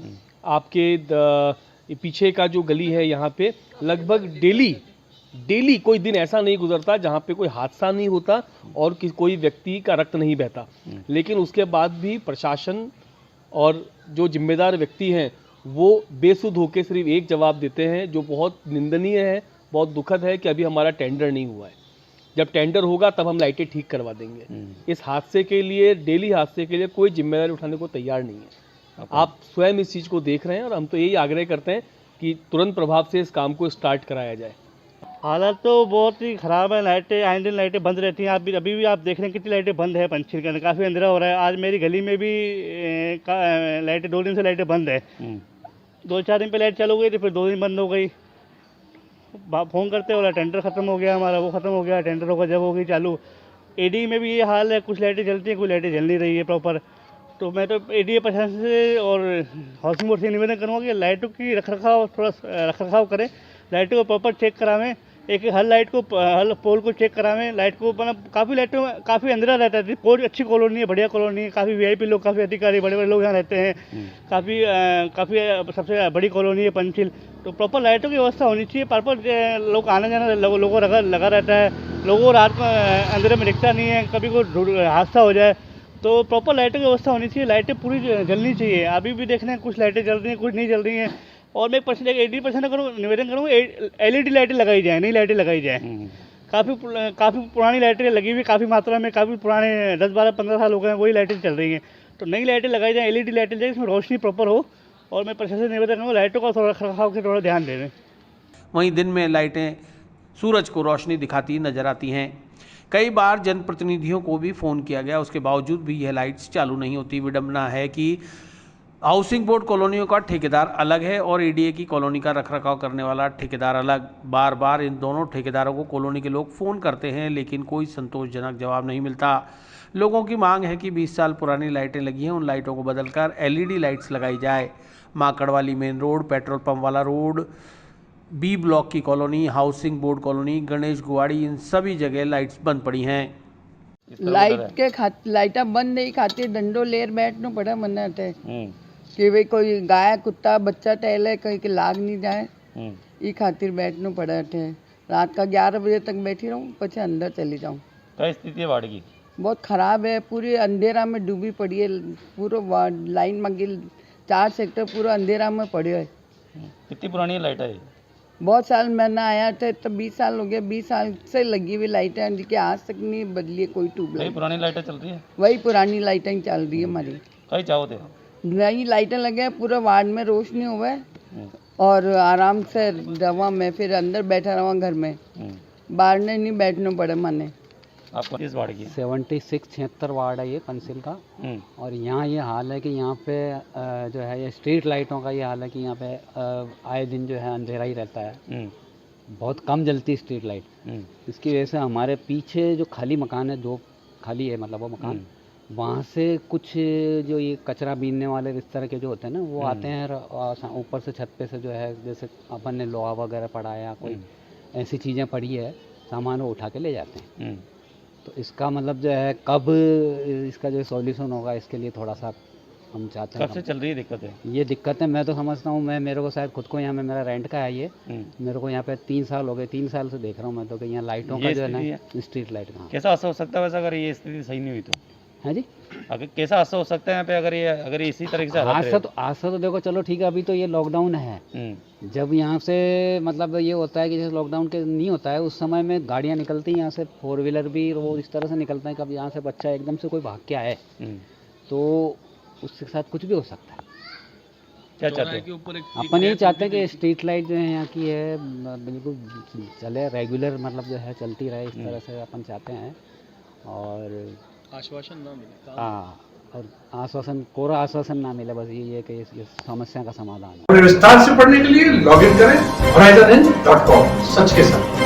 आपके पीछे का जो गली है, यहाँ पे लगभग डेली कोई दिन ऐसा नहीं गुजरता जहाँ पे कोई हादसा नहीं होता और कोई व्यक्ति का रक्त नहीं बहता। लेकिन उसके बाद भी प्रशासन और जो जिम्मेदार व्यक्ति हैं वो बेसुध होकर सिर्फ एक जवाब देते हैं, जो बहुत निंदनीय है, बहुत दुखद है कि अभी हमारा टेंडर नहीं हुआ है। जब टेंडर होगा तब हम लाइटें ठीक करवा देंगे। इस हादसे के लिए, डेली हादसे के लिए कोई जिम्मेदारी उठाने को तैयार नहीं है। आप स्वयं इस चीज़ को देख रहे हैं और हम तो यही आग्रह करते हैं कि तुरंत प्रभाव से इस काम को स्टार्ट कराया जाए। हालत तो बहुत ही ख़राब है। लाइटें आए दिन लाइटें बंद रहती हैं। अभी भी आप देख रहे हैं कितनी लाइटें बंद है। पंचशील के अंदर काफ़ी अंधेरा हो रहा है। आज मेरी गली में भी लाइटें 2 दिन से लाइटें बंद है। 2-4 दिन पे लाइट चालू गई थी, फिर 2 दिन बंद हो गई। फ़ोन करते बोला टेंडर ख़त्म हो गया, हमारा वो ख़त्म हो गया, टेंडर होगा जब होगी चालू। एडी में भी ये हाल है, कुछ लाइटें जलती हैं, कुछ लाइटें जल नहीं रही है प्रॉपर। तो मैं तो एडी प्रशासन से और हाउसिंग बोर्ड से निवेदन करूँगा कि लाइटों की रखरखाव करें, लाइटों को प्रॉपर चेक करावें। एक हर लाइट को, हर पोल को चेक करावें। लाइट को मतलब काफ़ी लाइटों में काफ़ी अंधेरा रहता है। बहुत अच्छी कॉलोनी है, बढ़िया कॉलोनी है, काफ़ी वीआईपी लोग, काफ़ी अधिकारी, बड़े लोग यहाँ रहते हैं। काफ़ी सबसे बड़ी कॉलोनी है पंचशील। तो प्रॉपर लाइटों की व्यवस्था होनी चाहिए। प्रॉपर लोग आना जाना लोगों को लगा रहता है। लोगों को रात को अंधेरे में दिखता नहीं है, कभी कोई हादसा हो जाए। तो प्रॉपर लाइटों की व्यवस्था होनी चाहिए। लाइटें पूरी जलनी चाहिए। अभी भी देख रहे हैं कुछ लाइटें जल रही हैं, कुछ नहीं जल रही हैं। और मैं 80% निवेदन करूँगा LED लाइटें लगाई जाए, नई लाइटें लगाई जाए। काफ़ी पुरानी लाइटें लगी हुई, काफ़ी मात्रा में, काफ़ी पुराने 10-12-15 साल हो गए हैं, वही लाइटें चल रही हैं। तो नई लाइटें लगाई जाए, LED लाइटें लगाई, इसमें रोशनी प्रॉपर हो। और मैं प्रशासन से निवेदन करूँगा लाइटों का थोड़ा रखरखाव के थोड़ा ध्यान दे दें। वहीं दिन में लाइटें सूरज को रोशनी दिखाती नजर आती हैं। कई बार जनप्रतिनिधियों को भी फ़ोन किया गया, उसके बावजूद भी यह लाइट्स चालू नहीं होती। विडंबना है कि हाउसिंग बोर्ड कॉलोनियों का ठेकेदार अलग है और एडीए की कॉलोनी का रखरखाव करने वाला ठेकेदार अलग। बार बार इन दोनों ठेकेदारों को कॉलोनी के लोग फ़ोन करते हैं, लेकिन कोई संतोषजनक जवाब नहीं मिलता। लोगों की मांग है कि 20 साल पुरानी लाइटें लगी हैं, उन लाइटों को बदलकर एलईडी लाइट्स लगाई जाए। Makarwali main road, petrol pump वाला रोड, बी ब्लॉक की colony, housing board colony, Ganesh Guwadi, इन सभी जगह लाइट्स बंद पड़ी हैं। लाइटा बंद नहीं खाती, डंडो लेर बैठना पड़ा मना थे कि भाई कोई गाय कुत्ता बच्चा टहले कहीं के लाग नहीं जाए, ये खातिर बैठना पड़ा थे। रात का 11 बजे तक बैठी रहूँ, પછી अंदर चली जाऊँ। क्या स्थिति है वार्ड की? बहुत ख़राब है, पूरी अंधेरा में डूबी पड़ी है। पूरा लाइन में 4 सेक्टर पूरा अंधेरा में पड़े है। कितनी पुरानी लाइट है? बहुत साल मैंने आया था तो 20 साल हो गया, 20 साल से लगी हुई लाइटें हैं, जिनकी आज तक नहीं बदली है कोई ट्यूबलाइट। पुरानी लाइटें चल रही है? वही पुरानी लाइटें चल रही है हमारी। कहीं चाहो थे नई लाइटें लगे हैं, पूरा वार्ड में रोशनी हुआ है और आराम से रवा में फिर अंदर बैठा रहा घर में, बाहर ने नहीं बैठना पड़े माने। आपको इस वार्ड की 76 वार्ड है ये पंसिल का, और यहाँ ये हाल है कि यहाँ पे जो है ये स्ट्रीट लाइटों का ये हाल है कि यहाँ पे आए दिन जो है अंधेरा ही रहता है, बहुत कम जलती स्ट्रीट लाइट। इसकी वजह से हमारे पीछे जो खाली मकान है, 2 खाली है मतलब वो मकान, वहाँ से कुछ जो ये कचरा बीनने वाले इस तरह के जो होते हैं ना, वो आते हैं ऊपर से छत पे से जो है, जैसे अपन ने लोहा वगैरह पड़ा या कोई ऐसी चीज़ें पड़ी है, सामान वो उठा के ले जाते हैं। तो इसका मतलब जो है कब इसका जो सॉल्यूशन होगा, इसके लिए थोड़ा सा हम चाहते हैं। कब से चल रही है दिक्कत है? ये दिक्कत है, मैं तो समझता हूँ, मेरे को शायद खुद को यहाँ में मेरा रेंट का है ये, मेरे को यहाँ पे 3 साल हो गए, 3 साल से देख रहा हूँ मैं तो कि यहाँ लाइटों का जो है ना, स्ट्रीट लाइट का कैसा असर हो सकता है वैसे अगर ये स्थिति सही नहीं हुई तो? है जी, अगर कैसा असर हो सकता है यहाँ पे अगर ये इसी तरीके से असर तो देखो चलो ठीक है, अभी तो ये लॉकडाउन है। जब यहाँ से मतलब ये होता है कि जैसे लॉकडाउन के नहीं होता है, उस समय में गाड़ियाँ निकलती हैं यहाँ से, 4 व्हीलर भी वो इस तरह से निकलते हैं, कब यहाँ से बच्चा एकदम से कोई भाग के आए तो उसके साथ कुछ भी हो सकता है। क्या चाहते हैं? अपन ये चाहते हैं कि स्ट्रीट लाइट जो है यहाँ की है बिल्कुल चले, रेगुलर मतलब जो है चलती रहे, इस तरह से अपन चाहते हैं। और आश्वासन ना मिले, हाँ, और आश्वासन, कोरा आश्वासन ना मिले, बस ये है कि इस समस्या का समाधान है। विस्तार से पढ़ने के लिए लॉगिन करें horizon.com, सच के साथ।